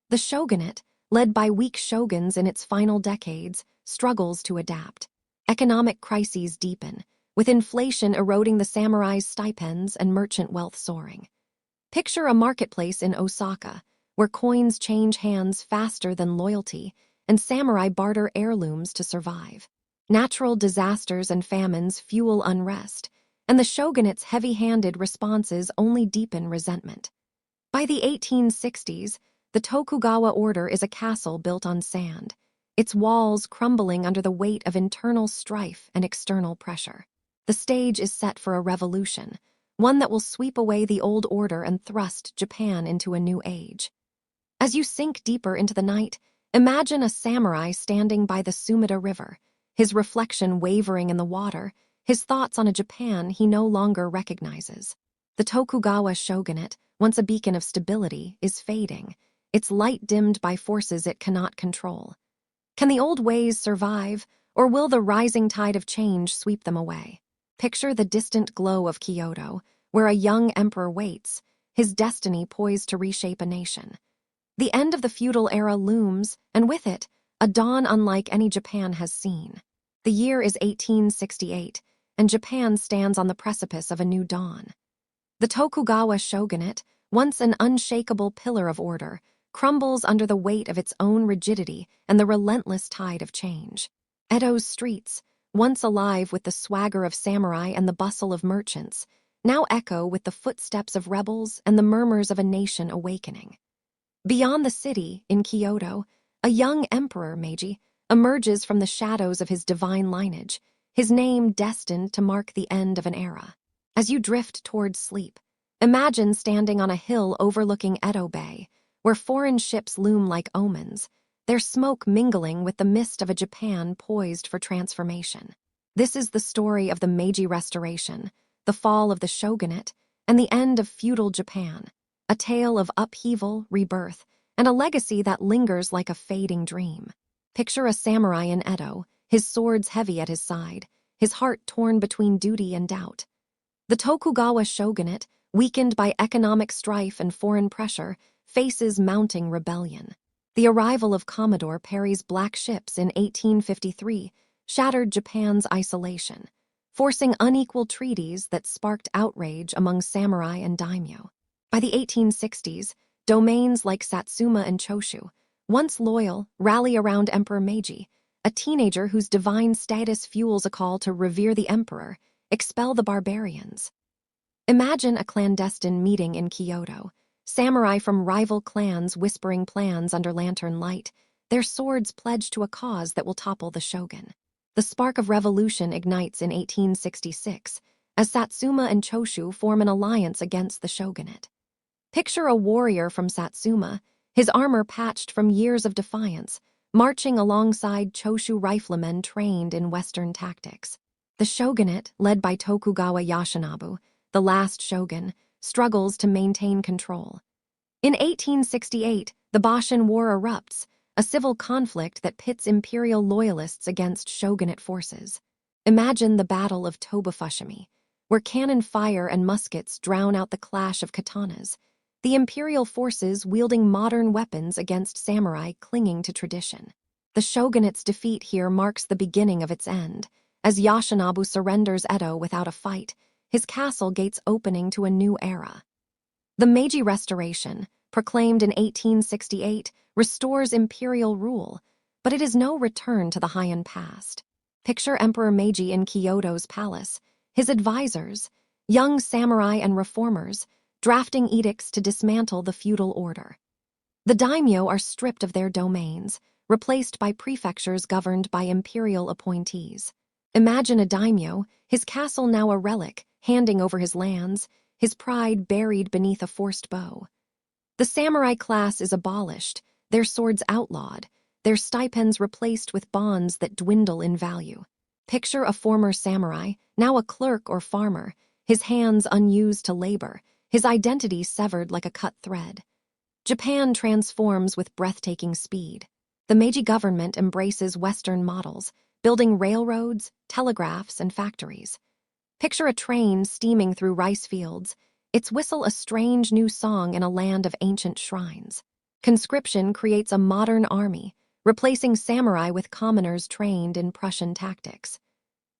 [SPEAKER 1] The shogunate, led by weak shoguns in its final decades, struggles to adapt. Economic crises deepen, with inflation eroding the samurai's stipends and merchant wealth soaring. Picture a marketplace in Osaka, where coins change hands faster than loyalty, and samurai barter heirlooms to survive. Natural disasters and famines fuel unrest, and the shogunate's heavy-handed responses only deepen resentment. By the 1860s, the Tokugawa order is a castle built on sand, its walls crumbling under the weight of internal strife and external pressure. The stage is set for a revolution, one that will sweep away the old order and thrust Japan into a new age. As you sink deeper into the night, imagine a samurai standing by the Sumida River, his reflection wavering in the water, his thoughts on a Japan he no longer recognizes. The Tokugawa shogunate, once a beacon of stability, is fading, its light dimmed by forces it cannot control. Can the old ways survive, or will the rising tide of change sweep them away? Picture the distant glow of Kyoto, where a young emperor waits, his destiny poised to reshape a nation. The end of the feudal era looms, and with it, a dawn unlike any Japan has seen. The year is 1868, and Japan stands on the precipice of a new dawn. The Tokugawa shogunate, once an unshakable pillar of order, crumbles under the weight of its own rigidity and the relentless tide of change. Edo's streets, once alive with the swagger of samurai and the bustle of merchants, now echo with the footsteps of rebels and the murmurs of a nation awakening. Beyond the city, in Kyoto, a young emperor, Meiji, emerges from the shadows of his divine lineage, his name destined to mark the end of an era. As you drift towards sleep, imagine standing on a hill overlooking Edo Bay, where foreign ships loom like omens, their smoke mingling with the mist of a Japan poised for transformation. This is the story of the Meiji Restoration, the fall of the shogunate, and the end of feudal Japan, a tale of upheaval, rebirth, and a legacy that lingers like a fading dream. Picture a samurai in Edo, his swords heavy at his side, his heart torn between duty and doubt. The Tokugawa shogunate, weakened by economic strife and foreign pressure, faces mounting rebellion. The arrival of Commodore Perry's black ships in 1853 shattered Japan's isolation, forcing unequal treaties that sparked outrage among samurai and daimyo. By the 1860s, domains like Satsuma and Choshu, once loyal, rally around Emperor Meiji, a teenager whose divine status fuels a call to revere the emperor, expel the barbarians. Imagine a clandestine meeting in Kyoto, samurai from rival clans whispering plans under lantern light, their swords pledged to a cause that will topple the shogun. The spark of revolution ignites in 1866, as Satsuma and Choshu form an alliance against the shogunate. Picture a warrior from Satsuma, his armor patched from years of defiance, marching alongside Choshu riflemen trained in Western tactics. The shogunate, led by Tokugawa Yoshinobu, the last shogun, struggles to maintain control. In 1868, the Boshin War erupts, a civil conflict that pits imperial loyalists against shogunate forces. Imagine the Battle of Toba-Fushimi, where cannon fire and muskets drown out the clash of katanas, the imperial forces wielding modern weapons against samurai clinging to tradition. The shogunate's defeat here marks the beginning of its end, as Yoshinobu surrenders Edo without a fight, his castle gates opening to a new era. The Meiji Restoration, proclaimed in 1868, restores imperial rule, but it is no return to the Heian past. Picture Emperor Meiji in Kyoto's palace, his advisors, young samurai and reformers, drafting edicts to dismantle the feudal order. The daimyo are stripped of their domains, replaced by prefectures governed by imperial appointees. Imagine a daimyo, his castle now a relic, handing over his lands, his pride buried beneath a forced bow. The samurai class is abolished, their swords outlawed, their stipends replaced with bonds that dwindle in value. Picture a former samurai, now a clerk or farmer, his hands unused to labor, his identity severed like a cut thread. Japan transforms with breathtaking speed. The Meiji government embraces Western models, building railroads, telegraphs, and factories. Picture a train steaming through rice fields, its whistle a strange new song in a land of ancient shrines. Conscription creates a modern army, replacing samurai with commoners trained in Prussian tactics.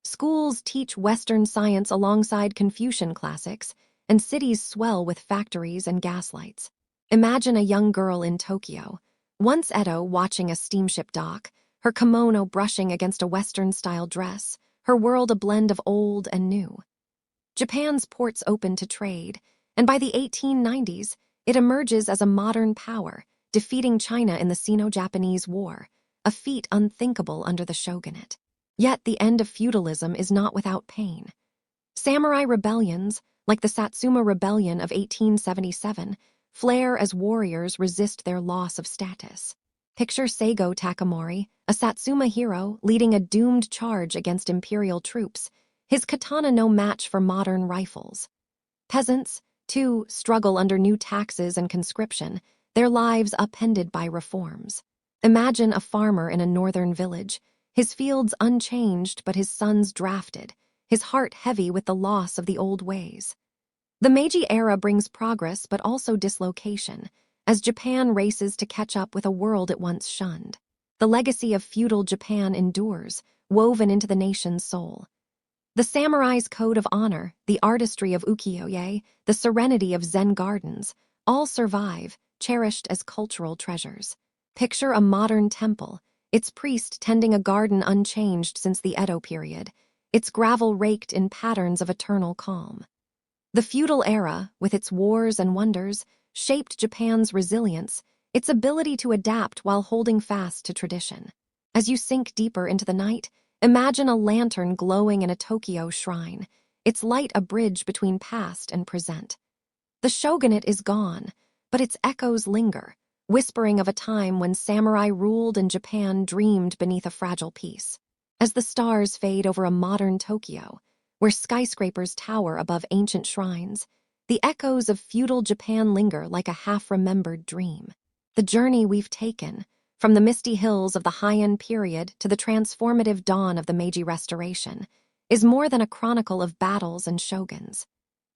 [SPEAKER 1] Schools teach Western science alongside Confucian classics, and cities swell with factories and gaslights. Imagine a young girl in Tokyo, once Edo watching a steamship dock, her kimono brushing against a Western-style dress, her world a blend of old and new. Japan's ports open to trade, and by the 1890s, it emerges as a modern power, defeating China in the Sino-Japanese War, a feat unthinkable under the shogunate. Yet the end of feudalism is not without pain. Samurai rebellions, like the Satsuma Rebellion of 1877, flare as warriors resist their loss of status. Picture Seigo Takamori, a Satsuma hero leading a doomed charge against imperial troops, his katana no match for modern rifles. Peasants, too, struggle under new taxes and conscription, their lives upended by reforms. Imagine a farmer in a northern village, his fields unchanged but his sons drafted, his heart heavy with the loss of the old ways. The Meiji era brings progress but also dislocation, as Japan races to catch up with a world it once shunned. The legacy of feudal Japan endures, woven into the nation's soul. The samurai's code of honor, the artistry of ukiyo-e, the serenity of Zen gardens, all survive, cherished as cultural treasures. Picture a modern temple, its priest tending a garden unchanged since the Edo period, its gravel raked in patterns of eternal calm. The feudal era, with its wars and wonders, shaped Japan's resilience, its ability to adapt while holding fast to tradition. As you sink deeper into the night, imagine a lantern glowing in a Tokyo shrine, its light a bridge between past and present. The shogunate is gone, but its echoes linger, whispering of a time when samurai ruled and Japan dreamed beneath a fragile peace. As the stars fade over a modern Tokyo, where skyscrapers tower above ancient shrines, the echoes of feudal Japan linger like a half-remembered dream. The journey we've taken, from the misty hills of the Heian period to the transformative dawn of the Meiji Restoration, is more than a chronicle of battles and shoguns.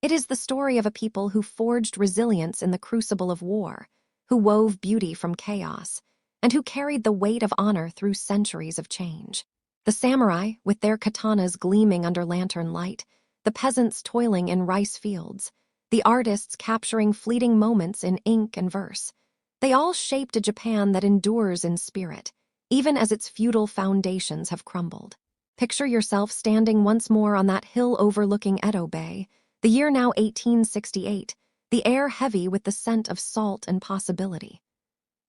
[SPEAKER 1] It is the story of a people who forged resilience in the crucible of war, who wove beauty from chaos, and who carried the weight of honor through centuries of change. The samurai, with their katanas gleaming under lantern light, the peasants toiling in rice fields, the artists capturing fleeting moments in ink and verse, they all shaped a Japan that endures in spirit, even as its feudal foundations have crumbled. Picture yourself standing once more on that hill overlooking Edo Bay, the year now 1868, the air heavy with the scent of salt and possibility.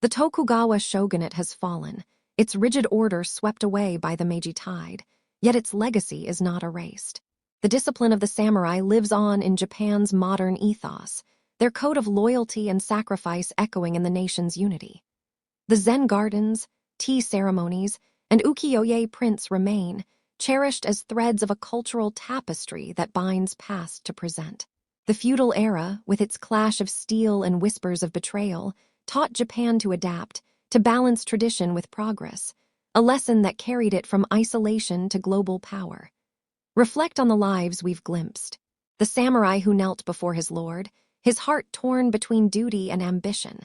[SPEAKER 1] The Tokugawa shogunate has fallen, its rigid order swept away by the Meiji tide, yet its legacy is not erased. The discipline of the samurai lives on in Japan's modern ethos, their code of loyalty and sacrifice echoing in the nation's unity. The Zen gardens, tea ceremonies, and ukiyo-e prints remain, cherished as threads of a cultural tapestry that binds past to present. The feudal era, with its clash of steel and whispers of betrayal, taught Japan to adapt, to balance tradition with progress, a lesson that carried it from isolation to global power. Reflect on the lives we've glimpsed. The samurai who knelt before his lord, his heart torn between duty and ambition.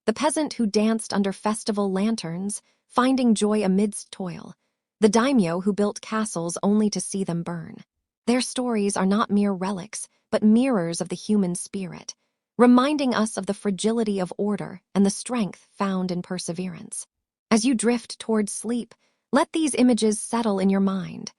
[SPEAKER 1] The peasant who danced under festival lanterns, finding joy amidst toil. The daimyo who built castles only to see them burn. Their stories are not mere relics, but mirrors of the human spirit, reminding us of the fragility of order and the strength found in perseverance. As you drift toward sleep, let these images settle in your mind.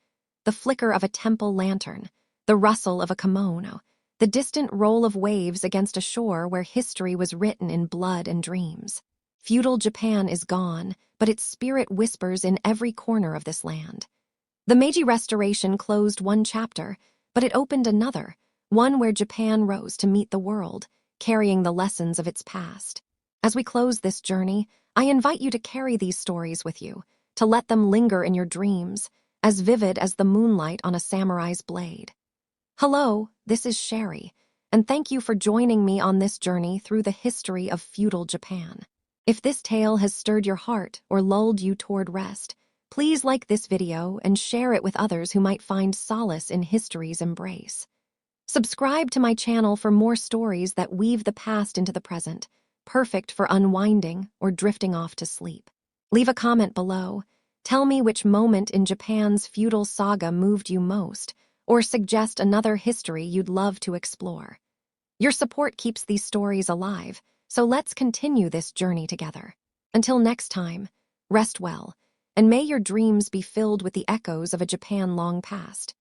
[SPEAKER 1] The flicker of a temple lantern, the rustle of a kimono, the distant roll of waves against a shore where history was written in blood and dreams. Feudal Japan is gone, but its spirit whispers in every corner of this land. The Meiji Restoration closed one chapter, but it opened another, one where Japan rose to meet the world, carrying the lessons of its past. As we close this journey, I invite you to carry these stories with you, to let them linger in your dreams, as vivid as the moonlight on a samurai's blade. Hello, this is Sherry, and thank you for joining me on this journey through the history of feudal Japan. If this tale has stirred your heart or lulled you toward rest, please like this video and share it with others who might find solace in history's embrace. Subscribe to my channel for more stories that weave the past into the present, perfect for unwinding or drifting off to sleep. Leave a comment below. Tell me which moment in Japan's feudal saga moved you most, or suggest another history you'd love to explore. Your support keeps these stories alive, so let's continue this journey together. Until next time, rest well, and may your dreams be filled with the echoes of a Japan long past.